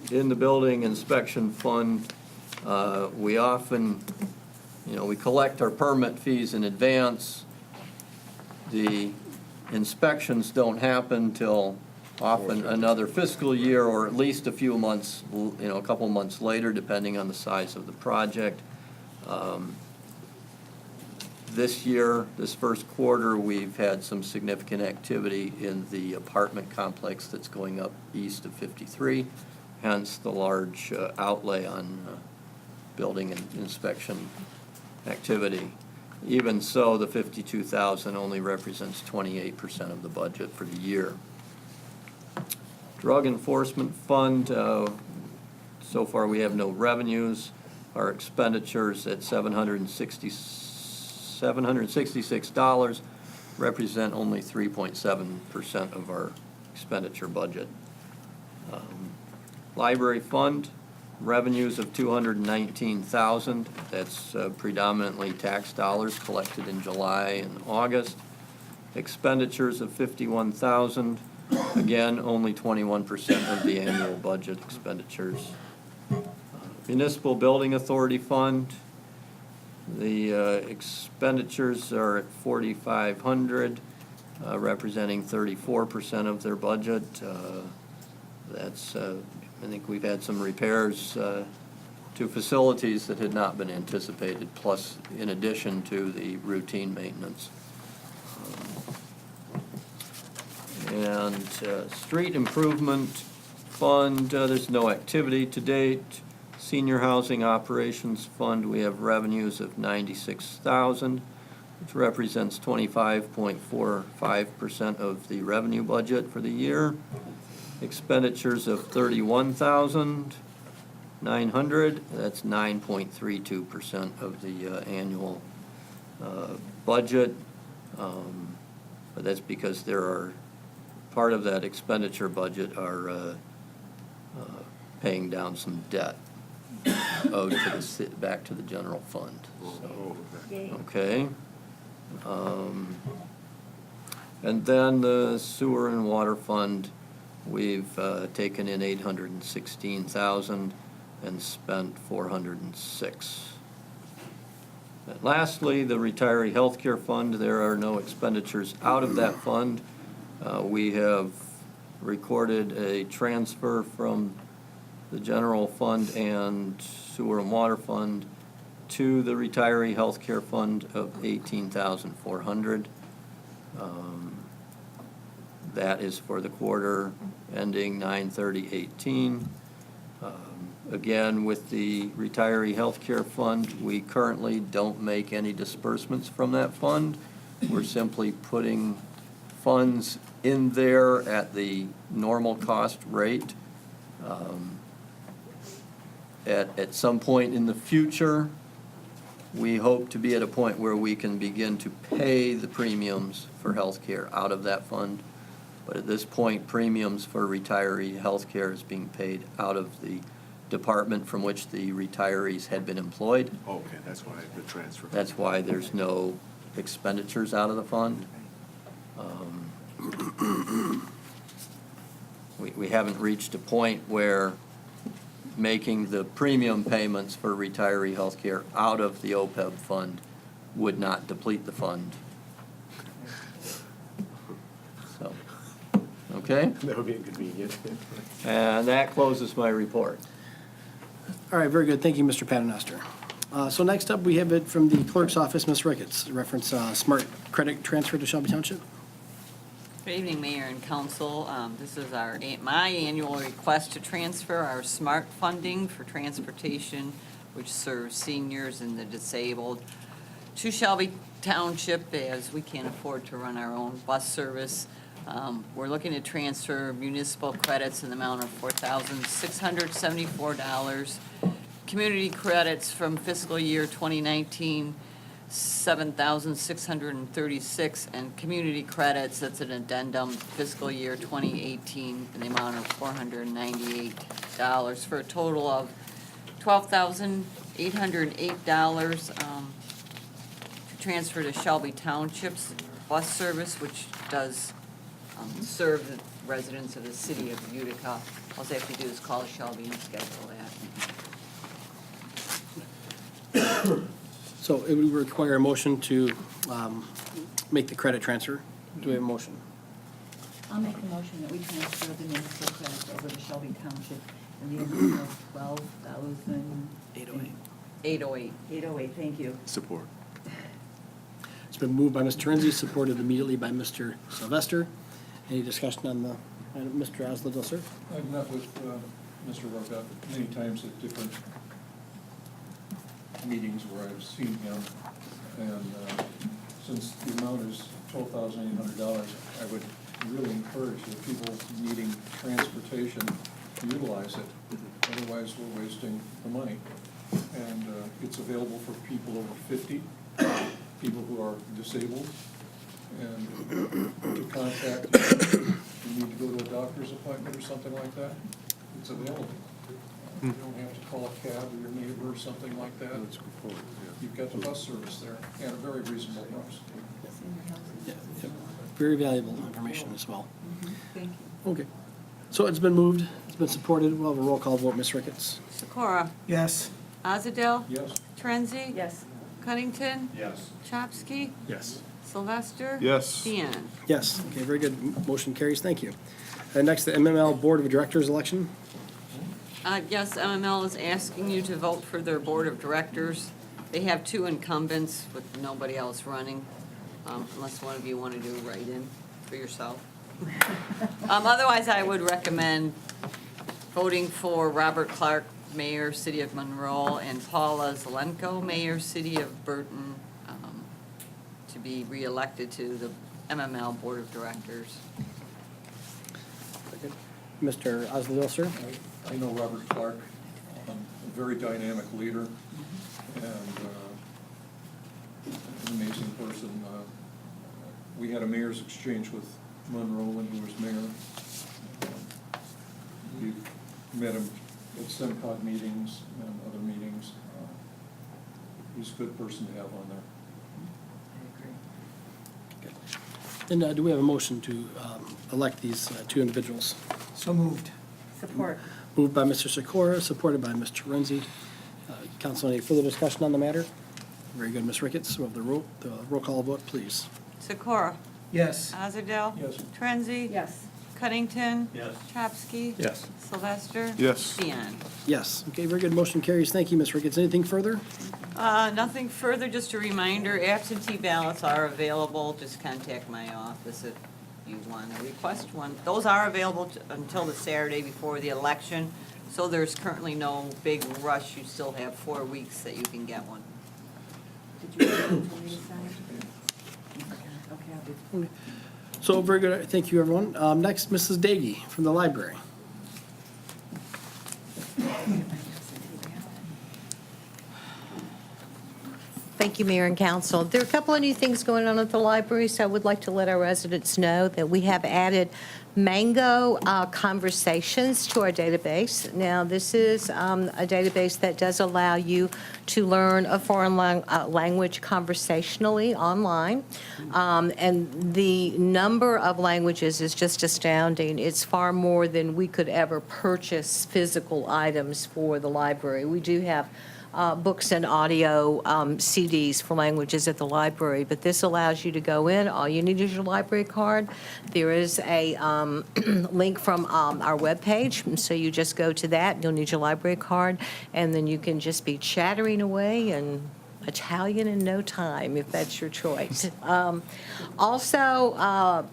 in the building inspection fund, we often, we collect our permit fees in advance. The inspections don't happen till often another fiscal year or at least a few months, a couple months later, depending on the size of the project. This year, this first quarter, we've had some significant activity in the apartment complex that's going up east of 53, hence the large outlay on building and inspection activity. Even so, the 52,000 only represents 28% of the budget for the year. Drug Enforcement Fund, so far we have no revenues. Our expenditures at $766 represent only 3.7% of our expenditure budget. Library Fund, revenues of $219,000. That's predominantly tax dollars collected in July and August. Expenditures of $51,000. Again, only 21% of the annual budget expenditures. Municipal Building Authority Fund, the expenditures are at $4,500, representing 34% of their budget. That's, I think we've had some repairs to facilities that had not been anticipated, plus in addition to the routine maintenance. And Street Improvement Fund, there's no activity to date. Senior Housing Operations Fund, we have revenues of $96,000, which represents 25.45% of the revenue budget for the year. Expenditures of $31,900, that's 9.32% of the annual budget. But that's because there are, part of that expenditure budget are paying down some debt owed to the, back to the general fund. So, okay. And then the Sewer and Water Fund, we've taken in $816,000 and spent $406,000. And lastly, the Retiree Healthcare Fund, there are no expenditures out of that fund. We have recorded a transfer from the general fund and sewer and water fund to the Retiree Healthcare Fund of $18,400. That is for the quarter ending 9/30/18. Again, with the Retiree Healthcare Fund, we currently don't make any disbursements from that fund. We're simply putting funds in there at the normal cost rate. At some point in the future, we hope to be at a point where we can begin to pay the premiums for healthcare out of that fund. But at this point, premiums for retiree healthcare is being paid out of the department from which the retirees had been employed. Okay, that's why the transfer. That's why there's no expenditures out of the fund. We haven't reached a point where making the premium payments for retiree healthcare out of the OPEB fund would not deplete the fund. So, okay? That would be inconvenient. And that closes my report. All right, very good. Thank you, Mr. Paternoster. So next up, we have it from the clerk's office, Ms. Ricketts, reference smart credit transfer to Shelby Township. Good evening, Mayor and Council. This is my annual request to transfer our SMART funding for transportation, which serves seniors and the disabled, to Shelby Township, as we can't afford to run our own bus service. We're looking to transfer municipal credits in the amount of $4,674. Community credits from fiscal year 2019, $7,636, and community credits, that's an addendum, fiscal year 2018, in the amount of $498, for a total of $12,808 to transfer to Shelby Township's bus service, which does serve the residents of the city of Utica. All they have to do is call Shelby and schedule that. So it would require a motion to make the credit transfer. Do we have a motion? I'll make a motion that we transfer the municipal credits over to Shelby Township in the amount of $12,808. 808. Thank you. Support. It's been moved by Mr. Renzi, supported immediately by Mr. Sylvester. Any discussion on the item? Mr. Oslo, sir? I've met with Mr. Roca many times at different meetings where I've seen him. And since the amount is $12,800, I would really encourage the people needing transportation to utilize it. Otherwise, we're wasting the money. And it's available for people over 50, people who are disabled. And to contact, you need to go to a doctor's appointment or something like that, it's available. You don't have to call a cab or your neighbor or something like that. You've got the bus service there at a very reasonable price. Very valuable information as well. Thank you. Okay. So it's been moved, it's been supported. We'll have a roll call vote. Ms. Ricketts? Sikora? Yes. Azadel? Yes. Torenzi? Yes. Cunnington? Yes. Chopsky? Yes. Sylvester? Yes. Deanne? Yes. Okay, very good. Motion carries. Thank you. Next, the MML Board of Directors election. Yes, MML is asking you to vote for their board of directors. They have 2 incumbents with nobody else running, unless one of you want to do write-in for yourself. Otherwise, I would recommend voting for Robert Clark, Mayor, City of Monroe, and Paula Zelenko, Mayor, City of Burton, to be reelected to the MML Board of Directors. Mr. Osledell, sir? I know Robert Clark, a very dynamic leader and an amazing person. We had a mayor's exchange with Monroe when he was mayor. We've met him at SEMCOG meetings and other meetings. He's a good person to have on there. And do we have a motion to elect these 2 individuals? So moved. Support. Moved by Mr. Sikora, supported by Ms. Torenzi. Council, any further discussion on the matter? Very good, Ms. Ricketts. We'll have the roll call vote, please. Sikora? Yes. Azadel? Yes. Torenzi? Yes. Cunnington? Yes. Chopsky? Yes. Sylvester? Yes. Deanne? Yes. Okay, very good. Motion carries. Thank you, Ms. Ricketts. Anything further? Nothing further, just a reminder, absentee ballots are available. Just contact my office if you want to request one. Those are available until the Saturday before the election, so there's currently no big rush. You still have 4 weeks that you can get one. Did you want me to sign? Okay, I'll do. So, very good. Thank you, everyone. Next, Mrs. Daggy from the library. Thank you, Mayor and Council. There are a couple of new things going on at the library, so I would like to let our residents know that we have added Mango Conversations to our database. Now, this is a database that does allow you to learn a foreign language conversationally online. And the number of languages is just astounding. It's far more than we could ever purchase physical items for the library. We do have books and audio CDs for languages at the library, but this allows you to go in. All you need is your library card. There is a link from our webpage, and so you just go to that. You'll need your library card, and then you can just be chattering away and Italian in no time, if that's your choice. Also,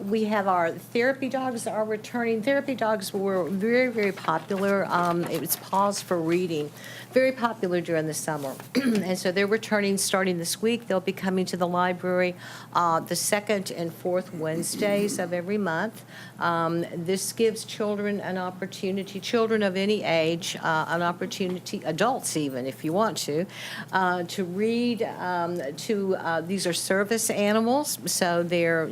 we have our therapy dogs are returning. Therapy dogs were very, very popular. It was Pause for Reading, very popular during the summer. And so they're returning starting this week. They'll be coming to the library the second and fourth Wednesdays of every month. This gives children an opportunity, children of any age, an opportunity, adults even, if you want to read these are service animals. So they're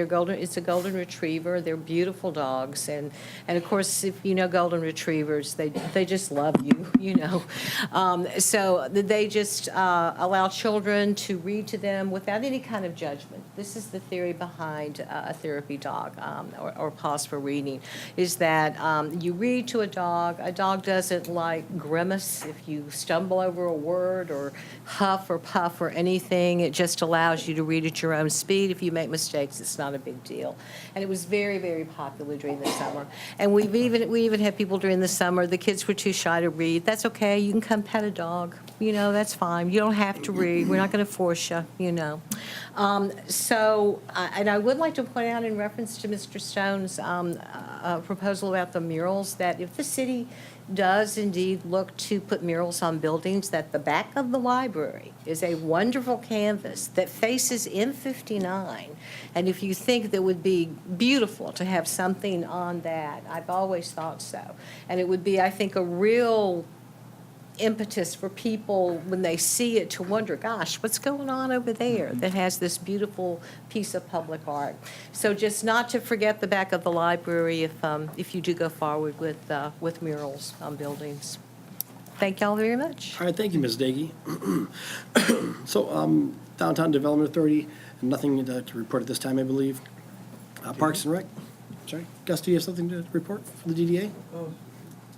golden, it's a golden retriever. They're beautiful dogs. And of course, if you know golden retrievers, they just love you, you know. So they just allow children to read to them without any kind of judgment. This is the theory behind a therapy dog or Pause for Reading, is that you read to a dog. A dog doesn't like grimace if you stumble over a word or huff or puff or anything. It just allows you to read at your own speed. If you make mistakes, it's not a big deal. And it was very, very popular during the summer. And we even had people during the summer, the kids were too shy to read. That's okay. You can come pet a dog. You know, that's fine. You don't have to read. We're not going to force you, you know. And I would like to point out in reference to Mr. Stone's proposal about the murals, that if the city does indeed look to put murals on buildings, that the back of the library is a wonderful canvas that faces M59. And if you think that would be beautiful to have something on that, I've always thought so. And it would be, I think, a real impetus for people when they see it to wonder, gosh, what's going on over there that has this beautiful piece of public art? So just not to forget the back of the library if you do go forward with murals on buildings. Thank y'all very much. All right, thank you, Ms. Daggy. So, Downtown Development Authority, nothing to report at this time, I believe. Parks and Rec, sorry. Gus, do you have something to report from the DDA?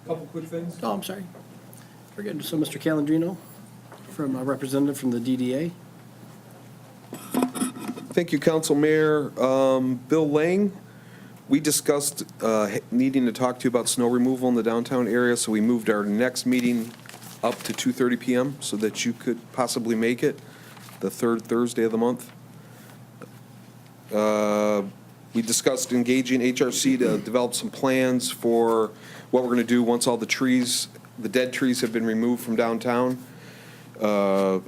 Couple quick things. Oh, I'm sorry. Very good. So, Mr. Calandrino, from a representative from the DDA. Thank you, Council Mayor. Bill Lang, we discussed needing to talk to you about snow removal in the downtown area, so we moved our next meeting up to 2:30 PM so that you could possibly make it, the third Thursday of the month. We discussed engaging HRC to develop some plans for what we're going to do once all the trees, the dead trees have been removed from downtown. How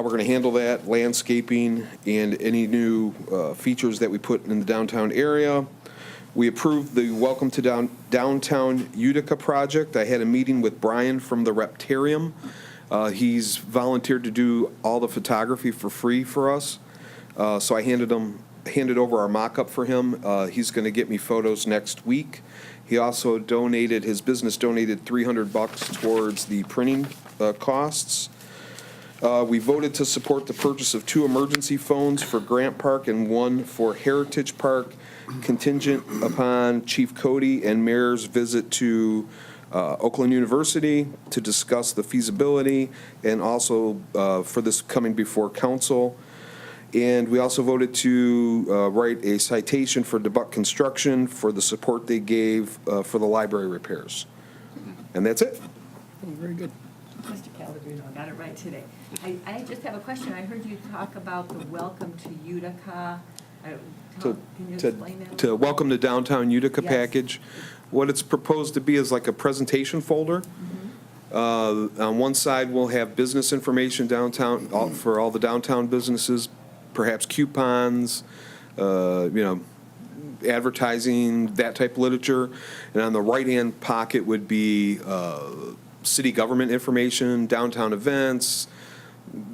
we're going to handle that, landscaping, and any new features that we put in the downtown area. We approved the Welcome to Downtown Utica project. I had a meeting with Brian from the Reptarium. He's volunteered to do all the photography for free for us. So I handed over our mock-up for him. He's going to get me photos next week. He also his business donated $300 towards the printing costs. We voted to support the purchase of 2 emergency phones for Grant Park and 1 for Heritage Park, contingent upon Chief Cody and Mayor's visit to Oakland University to discuss the feasibility and also for this coming before council. And we also voted to write a citation for DeBuck Construction for the support they gave for the library repairs. And that's it. Very good. Mr. Calabino, I got it right today. I just have a question. I heard you talk about the Welcome to Utica. Can you explain that? To Welcome to Downtown Utica Yes. package. What it's proposed to be is like a presentation folder. On one side, we'll have business information downtown, for all the downtown businesses, perhaps coupons, advertising, that type of literature. And on the right-hand pocket would be city government information, downtown events,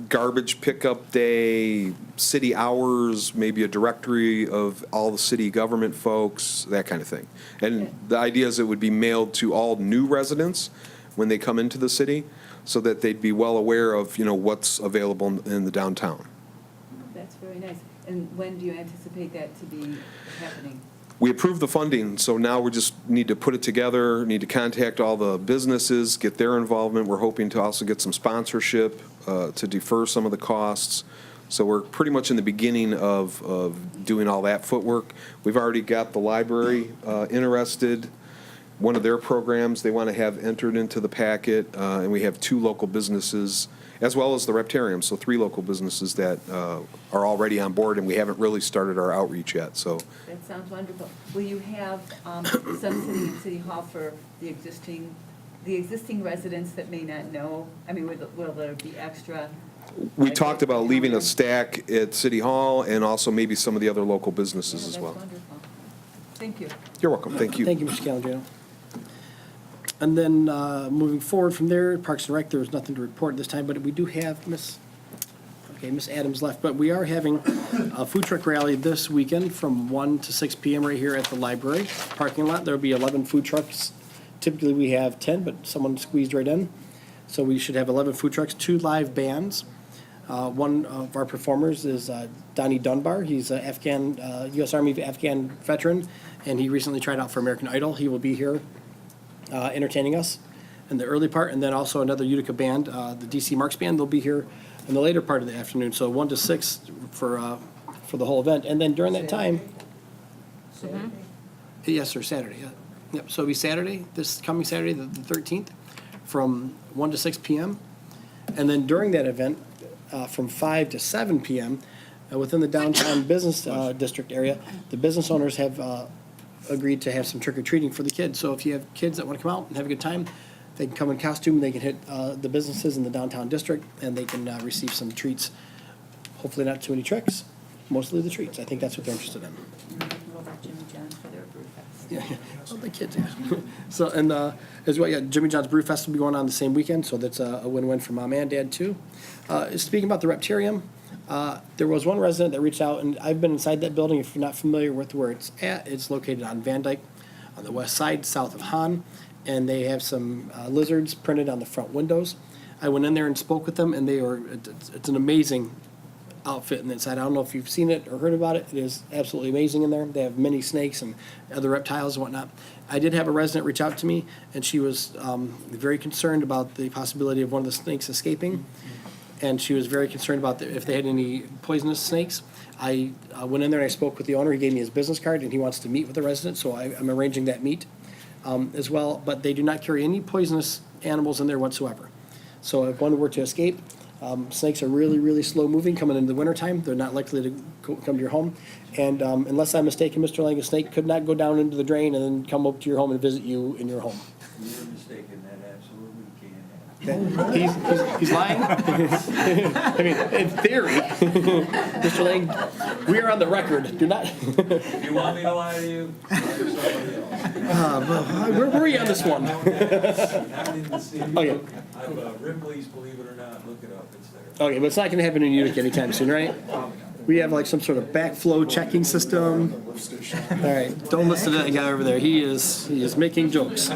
garbage pickup day, city hours, maybe a directory of all the city government folks, that kind of thing. And the idea is it would be mailed to all new residents when they come into the city, so that they'd be well aware of, what's available in the downtown. That's very nice. And when do you anticipate that to be happening? We approved the funding, so now we just need to put it together, need to contact all the businesses, get their involvement. We're hoping to also get some sponsorship to defer some of the costs. So we're pretty much in the beginning of doing all that footwork. We've already got the library interested. One of their programs they want to have entered into the packet, and we have 2 local businesses, as well as the Reptarium, so 3 local businesses that are already on board, and we haven't really started our outreach yet, so. That sounds wonderful. Will you have subsidy in City Hall for the existing residents that may not know? I mean, will there be extra? We talked about leaving a stack at City Hall and also maybe some of the other local businesses as well. That's wonderful. Thank you. You're welcome, thank you. Thank you, Mr. Calandrino. And then, moving forward from there, Parks and Rec, there was nothing to report this time, but we do have Miss Adams left. But we are having a food truck rally this weekend from 1 to 6 PM right here at the library parking lot. There'll be 11 food trucks. Typically, we have 10, but someone squeezed right in. So we should have 11 food trucks, 2 live bands. One of our performers is Donnie Dunbar. He's a U.S. Army Afghan veteran, and he recently tried out for American Idol. He will be here entertaining us in the early part, and then also another Utica band, the DC Marks Band. They'll be here in the later part of the afternoon, so 1 to 6 for the whole event. And then during that time, yes, sir, Saturday. Yeah. Yep. So it'll be Saturday, this coming Saturday, the 13th, from 1 to 6 p.m. And then during that event, from 5 to 7 p.m. Within the downtown business district area, the business owners have agreed to have some trick or treating for the kids. So if you have kids that want to come out and have a good time, they can come in costume, they can hit the businesses in the downtown district, and they can receive some treats. Hopefully not too many tricks, mostly the treats. I think that's what they're interested in. Jimmy John's for their brew fest. Yeah, well, the kids, yeah. So, and as well, yeah, Jimmy John's Brew Fest will be going on the same weekend, so that's a win-win for mom and dad, too. Speaking about the Reptarium, there was one resident that reached out, and I've been inside that building. If you're not familiar with where it's at, it's located on Van Dyke, on the west side, south of Hahn, and they have some lizards printed on the front windows. I went in there and spoke with them, and it's an amazing outfit in the inside. I don't know if you've seen it or heard about it. It is absolutely amazing in there. They have many snakes and other reptiles and whatnot. I did have a resident reach out to me, and she was very concerned about the possibility of one of the snakes escaping, and she was very concerned about if they had any poisonous snakes. I went in there and I spoke with the owner. He gave me his business card, and he wants to meet with the resident, so I'm arranging that meet as well. But they do not carry any poisonous animals in there whatsoever. So if one were to escape, snakes are really, really slow moving coming into the wintertime. They're not likely to come to your home. And unless I'm mistaken, Mr. Lang, a snake could not go down into the drain and then come up to your home and visit you in your home. You're mistaken, that absolutely can't happen. He's lying? I mean, in theory, Mr. Lang, we are on the record. Do not. If you want me to lie to you, lie to somebody else. Where were you on this one? Not in the city. Okay. Ripley's, believe it or not, look it up, it's there. Okay, but it's not going to happen in Utica anytime soon, right? We have like some sort of backflow checking system. All right, don't listen to that guy over there. He is making jokes.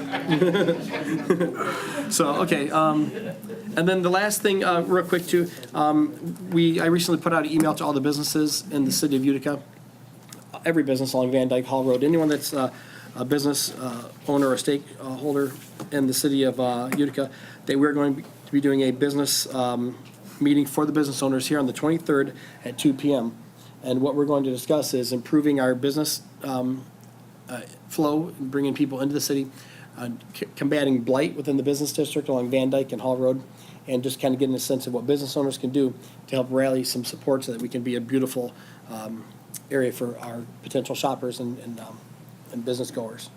So, okay, and then the last thing, real quick too, I recently put out an email to all the businesses in the city of Utica. Every business along Van Dyke Hall Road, anyone that's a business owner or stakeholder in the city of Utica, that we're going to be doing a business meeting for the business owners here on the 23rd at 2 p.m. And what we're going to discuss is improving our business flow, and bringing people into the city, combating blight within the business district along Van Dyke and Hall Road, and just kind of getting a sense of what business owners can do to help rally some support so that we can be a beautiful area for our potential shoppers and business goers.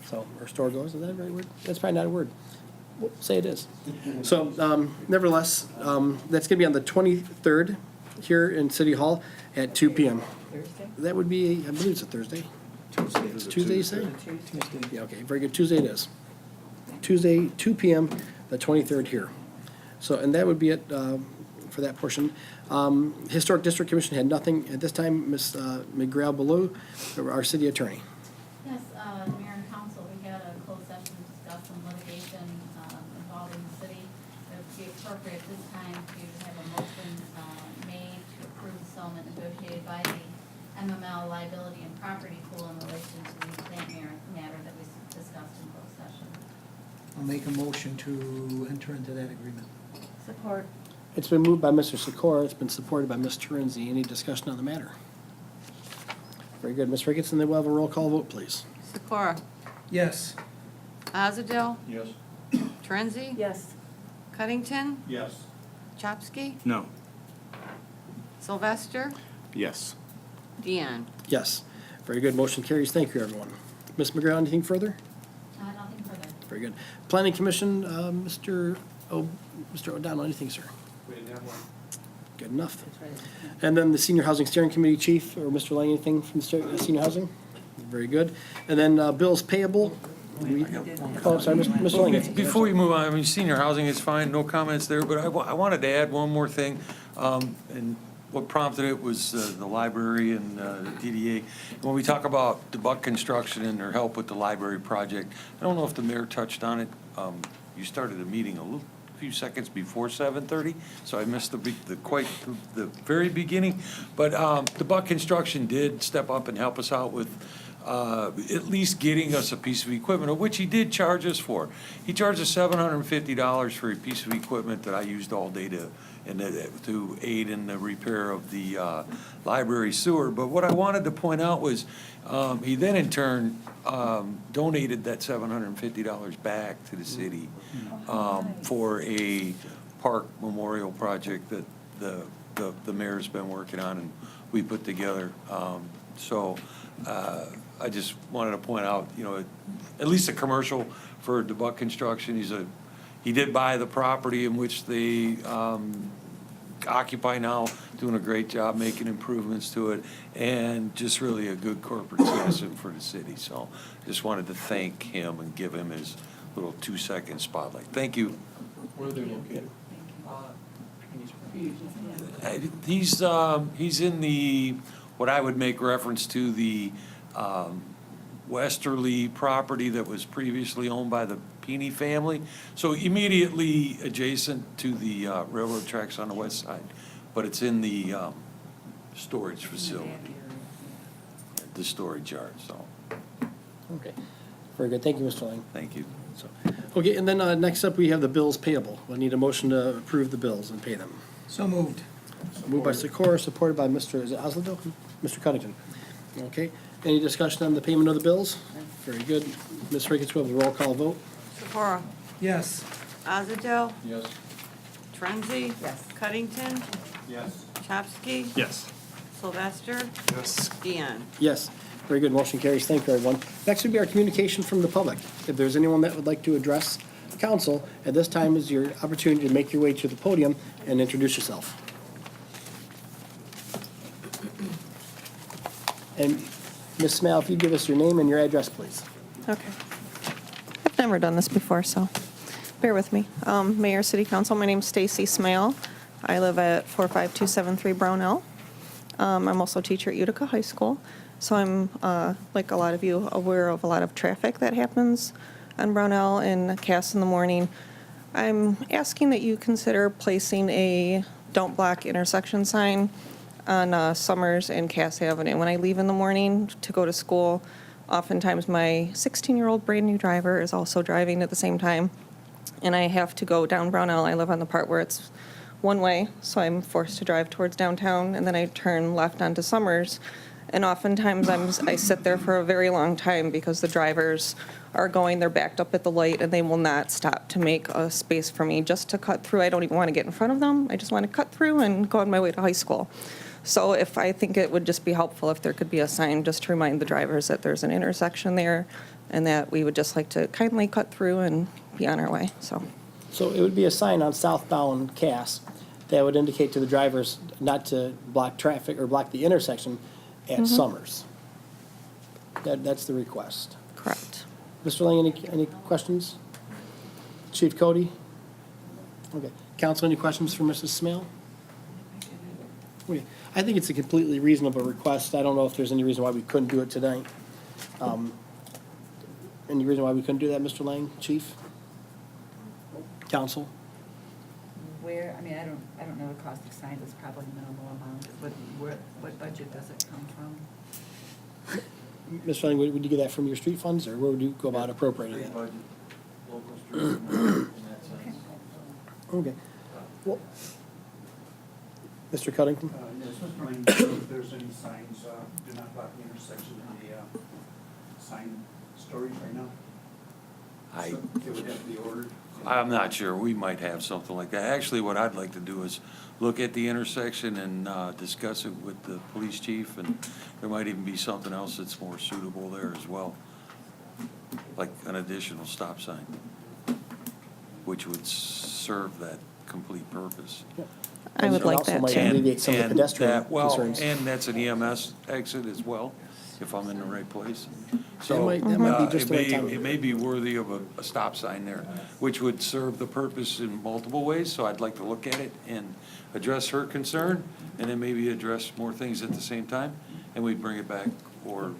So, or store goers, is that a right word? That's probably not a word. We'll say it is. So, nevertheless, that's gonna be on the 23rd here in City Hall at 2 p.m. Thursday? That would be, I believe it's a Thursday. Tuesday, you say? Tuesday. Yeah, okay, very good. Tuesday it is. Tuesday, 2 p.m., the 23rd here. So, and that would be it for that portion. Historic District Commission had nothing at this time. Ms. McGrail-Ballou, our city attorney. Yes, Mayor and Council, we had a closed session to discuss some litigation involving the city. It would be appropriate this time to have a motion made to approve the settlement negotiated by the MML liability and property pool in relation to the plant matter that we discussed in closed session. I'll make a motion to enter into that agreement. Support. It's been moved by Mr. Sikora. It's been supported by Ms. Terenzi. Any discussion on the matter? Very good. Ms. Ricketson, then we'll have a roll call vote, please. Sikora? Yes. Azadel? Yes. Torenzi? Yes. Cuttington? Yes. Chopsky? No. Sylvester? Yes. Deanne? Yes. Very good. Motion carries. Thank you, everyone. Ms. McGrail, anything further? Nothing further. Very good. Planning Commission, Mr. O'Donnell, anything, sir? We didn't have one. Good enough. And then the Senior Housing Steering Committee Chief, or Mr. Lang, anything from Senior Housing? Very good. And then bills payable. Oh, I'm sorry, Mr. Lang. Before we move on, I mean, senior housing is fine, no comments there, but I wanted to add one more thing. And what prompted it was the library and the DDA. When we talk about the Buck Construction and their help with the library project, I don't know if the mayor touched on it. You started the meeting a few seconds before 7:30, so I missed the very beginning. But the Buck Construction did step up and help us out with at least getting us a piece of equipment, of which he did charge us for. He charged us $750 for a piece of equipment that I used all day to aid in the repair of the library sewer. But what I wanted to point out was he then in turn donated that $750 back to the city for a park memorial project that the mayor's been working on and we put together. So I just wanted to point out, you know, at least a commercial for DeBuck Construction. He did buy the property in which they occupy now, doing a great job making improvements to it, and just really a good corporate citizen for the city. So just wanted to thank him and give him his little 2-second spotlight. Thank you. Where are they located? He's in the, what I would make reference to, the westerly property that was previously owned by the Peony family. So immediately adjacent to the railroad tracks on the west side, but it's in the storage facility, the storage yard, so, Okay, very good. Thank you, Mr. Lang. thank you. So, okay, and then next up, we have the bills payable. We need a motion to approve the bills and pay them. So moved. Moved by Sikora, supported by Mr., is it Oslow? Mr. Cunnington. Okay, any discussion on the payment of the bills? Very good. Ms. Ricketts, will have the roll call vote. Sikora? Yes. Azadel? Yes. Torenzi? Yes. Cuddington? Yes. Chopsky? Yes. Sylvester? Yes. Deanne? Yes, very good. Motion carries. Thank you, everyone. Next would be our communication from the public. If there's anyone that would like to address the council, at this time is your opportunity to make your way to the podium and introduce yourself. And Ms. Smale, if you give us your name and your address, please. Okay. I've never done this before, so bear with me. Mayor, City Council, my name's Stacy Smale. I live at 45273 Brownell. I'm also a teacher at Utica High School, so I'm, like a lot of you, aware of a lot of traffic that happens on Brownell and Cass in the morning. I'm asking that you consider placing a don't block intersection sign on Summers and Cass Avenue. When I leave in the morning to go to school, oftentimes my 16-year-old brand-new driver is also driving at the same time, and I have to go down Brownell. I live on the part where it's one way, so I'm forced to drive towards downtown, and then I turn left onto Summers. And oftentimes I sit there for a very long time because the drivers are going, they're backed up at the light, and they will not stop to make a space for me just to cut through. I don't even want to get in front of them. I just want to cut through and go on my way to high school. So I think it would just be helpful if there could be a sign just to remind the drivers that there's an intersection there and that we would just like to kindly cut through and be on our way, so. So it would be a sign on southbound Cass that would indicate to the drivers not to block traffic or block the intersection at Summers. That's the request. Correct. Mr. Lang, any questions? Chief Cody? Okay. Council, any questions for Mrs. Smale? Okay. I think it's a completely reasonable request. I don't know if there's any reason why we couldn't do it tonight. Any reason why we couldn't do that, Mr. Lang, Chief? Council? Where, I mean, I don't know the cost of signs, it's probably minimal amount, but what budget does it come from? Mr. Lang, would you get that from your street funds, or where would you go about appropriating that? Budget, local street, in that sense. Okay. Well, Mr. Cuddington? Yes, Mr. Lane, if there's any signs, do not block the intersection in the sign storage right now? So they would have to be ordered? I'm not sure. We might have something like that. Actually, what I'd like to do is look at the intersection and discuss it with the police chief, and there might even be something else that's more suitable there as well, like an additional stop sign, which would serve that complete purpose. I would like that, Also might too. alleviate some of the And pedestrian that- well, concerns. and that's an EMS exit as well, if I'm in the right place. So might be just the right time. it may be worthy of a stop sign there, which would serve the purpose in multiple ways. So I'd like to look at it and address her concern, and then maybe address more things at the same time, and we'd bring it back, or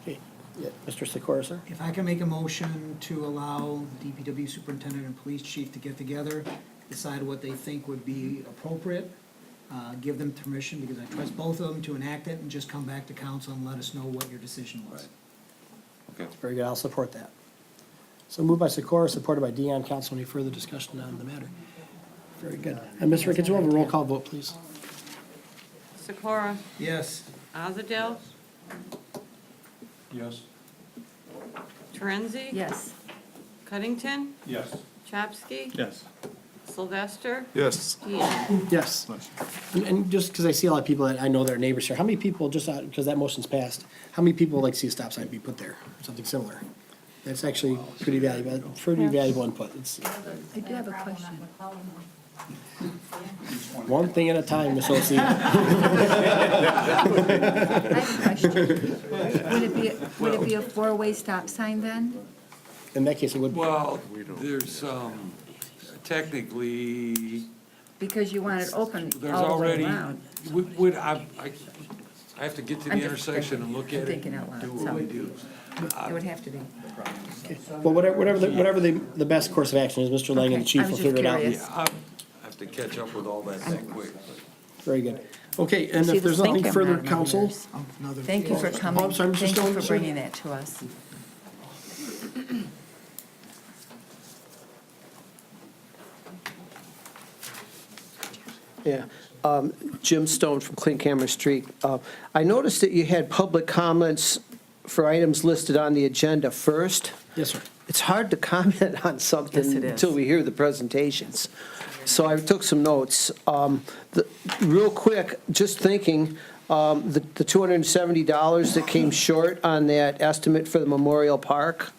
Okay. Yeah, Mr. Sikora, sir? If I can make a motion to allow the DPW superintendent and police chief to get together, decide what they think would be appropriate, give them permission, because I trust both of them to enact it, and just come back to council and let us know what your decision was. okay. Very good, I'll support that. So moved by Sikora, supported by Deanne. Council, any further discussion on the matter? Very good. And Ms. Ricketts, we'll have a roll call vote, please. Sikora? Yes. Azadel? Yes. Torenzi? Yes. Cuddington? Yes. Chopsky? Yes. Sylvester? Yes. Deanne? Yes. And just because I see a lot of people that I know that are neighbors here, how many people, just because that motion's passed, how many people would like to see a stop sign be put there, or something similar? That's actually pretty valuable input. It's I do have a question. one thing at a time, Ms. Olson. I have a question. Would it be a four-way stop sign then? In that case, it would be. Well, there's, technically, Because you want it open there's all the way already, around. I have to get to the I'm just intersection and look at it, thinking out loud, do what we do. It would have to be. Well, whatever the best course of action is, Mr. Lang and the Okay, chief I will was just figure it out. curious. Yeah, I have to catch up with all that quick. Very good. Okay, and See, if there's thank nothing you. further, council, Thank you for coming. Oh, I'm sorry, Mr. Thank you Stone, for sir. bringing that to us. Yeah. Jim Stone from Clinchammer Street. I noticed that you had public comments for items listed on the agenda first. yes, sir. It's hard to comment on something Yes, it is. until we hear the presentations. So I took some notes. Real quick, just thinking, the $270 that came short on that estimate for the Memorial Park,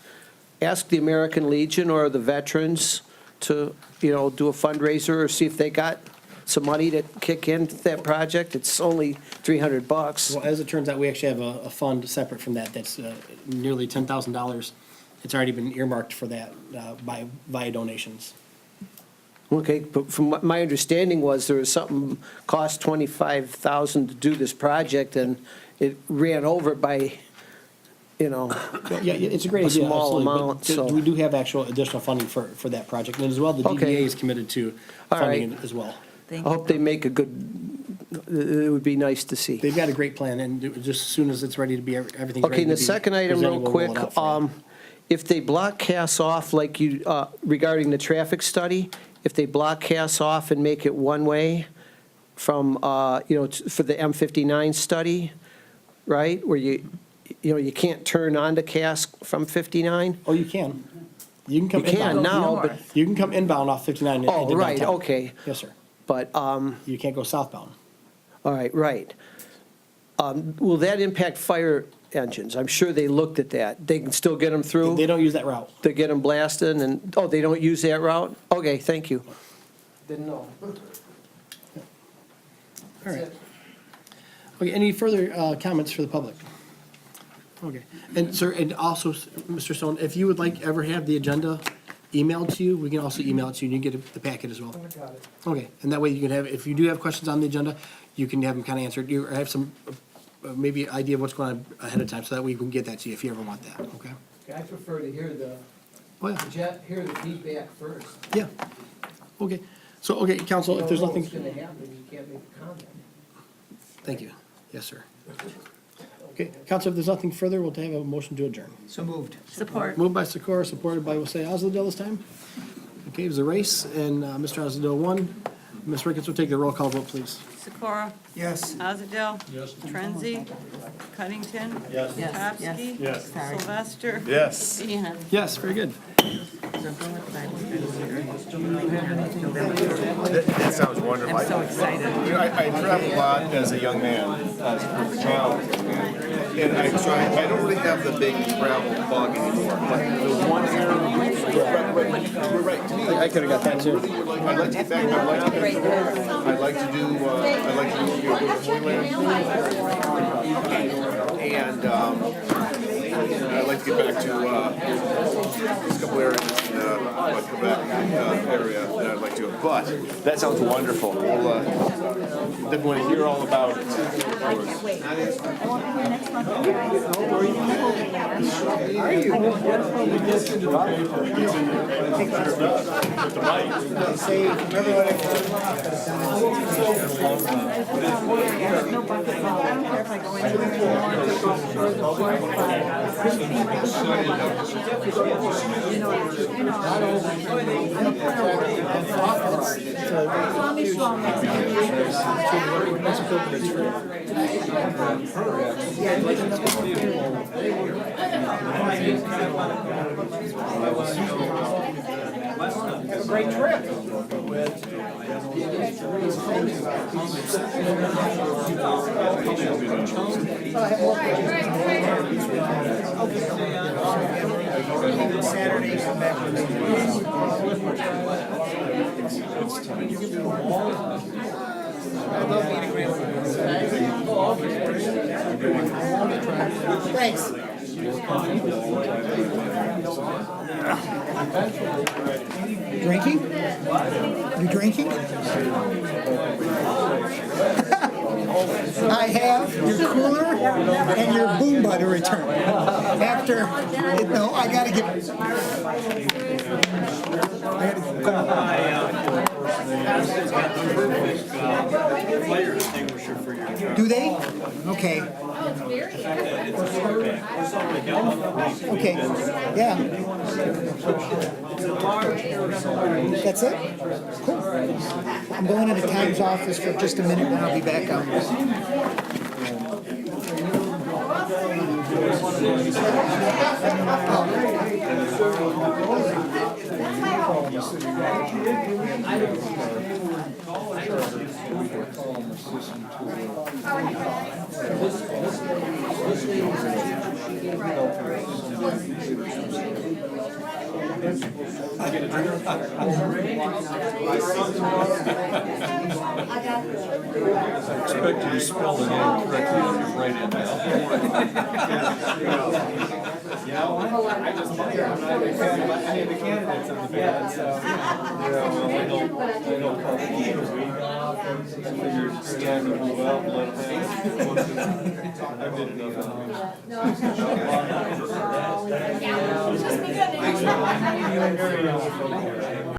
ask the American Legion or the veterans to, do a fundraiser or see if they got some money to kick into that project. It's only $300. Well, as it turns out, we actually have a fund separate from that that's nearly $10,000. It's already been earmarked for that via donations. Okay, but from what my understanding was, there was something cost $25,000 to do this project, and it ran over by, Yeah, it's a great A idea, small absolutely, amount, but so- we do have actual additional funding for that project. And as well, the Okay. DDA is committed to All funding right. it as well. I hope they make a good, it would be nice to see. They've got a great plan, and just as soon as it's ready to be, everything's ready to be Okay, and the second item, real presented, we'll roll quick, it out for you. if they block Cass off, like you, regarding the traffic study, if they block Cass off and make it one-way from, for the M59 study, right, where you can't turn onto Cass from 59? Oh, you can. You can come You can inbound. now, but, You can come inbound off 59 oh, into right, downtown. okay, Yes, sir. but, You can't go southbound. all right, right. Will that impact fire engines? I'm sure they looked at that. They can still get them through? They don't use that route. They get them blasted and, oh, they don't use that route? Okay, thank you. Didn't know. All right. Okay, any further comments for the public? Okay, and sir, and also, Mr. Stone, if you would like ever have the agenda emailed to you, we can also email it to you, and you can get the packet as well. Okay, and that way you can have, if you do have questions on the agenda, you can have them kind of answered, you have some, maybe idea of what's going on ahead of time, so that we can get that to you if you ever want that, okay? I prefer to hear Oh, yeah, hear the feedback first. yeah, okay. So, okay, council, if there's nothing, happen, you can't make a comment. thank you. Yes, sir. Okay, council, if there's nothing further, we'll have a motion to adjourn. So moved. Support. Moved by Sikora, supported by, we'll say, Osladell this time. Okay, it was a race, and Mr. Osladell won. Ms. Ricketts will take the roll call vote, please. Sikora? Yes. Azadel? Yes. Trenzi? Cunnington? Yes. Yes, Topsky? yes. Sorry. Sylvester? Yes. Deanna? Yes, very good. That sounds wonderful. I'm so excited. I traveled a lot as a young man, as a child, and I don't really have the big travel bug anymore. But the one area, you're right. To me, I could have got that too. I'd like to get back. I'd like to do and I'd like to get back to a couple areas in like Quebec area that I'd like to. But that sounds wonderful. We'll definitely want to hear all about it. I can't wait. I won't be here next month, No bucket ball. I don't care if I go anywhere anymore, or the fourth, Have a great trip. Saturday, come back I love being a grandfather. Thanks. Drinking? You drinking? I have your cooler and your Boomba to return. After, no, I gotta give. Do they? Okay. Okay, yeah. That's it? Cool. I'm going into Tom's office for just a minute, then I'll be back out. Expect you to spell the name correctly on your right hand now. I just wonder, I'm not any of the candidates on the ballot, so. I don't call figure stand and move out and let them have. I've been enough.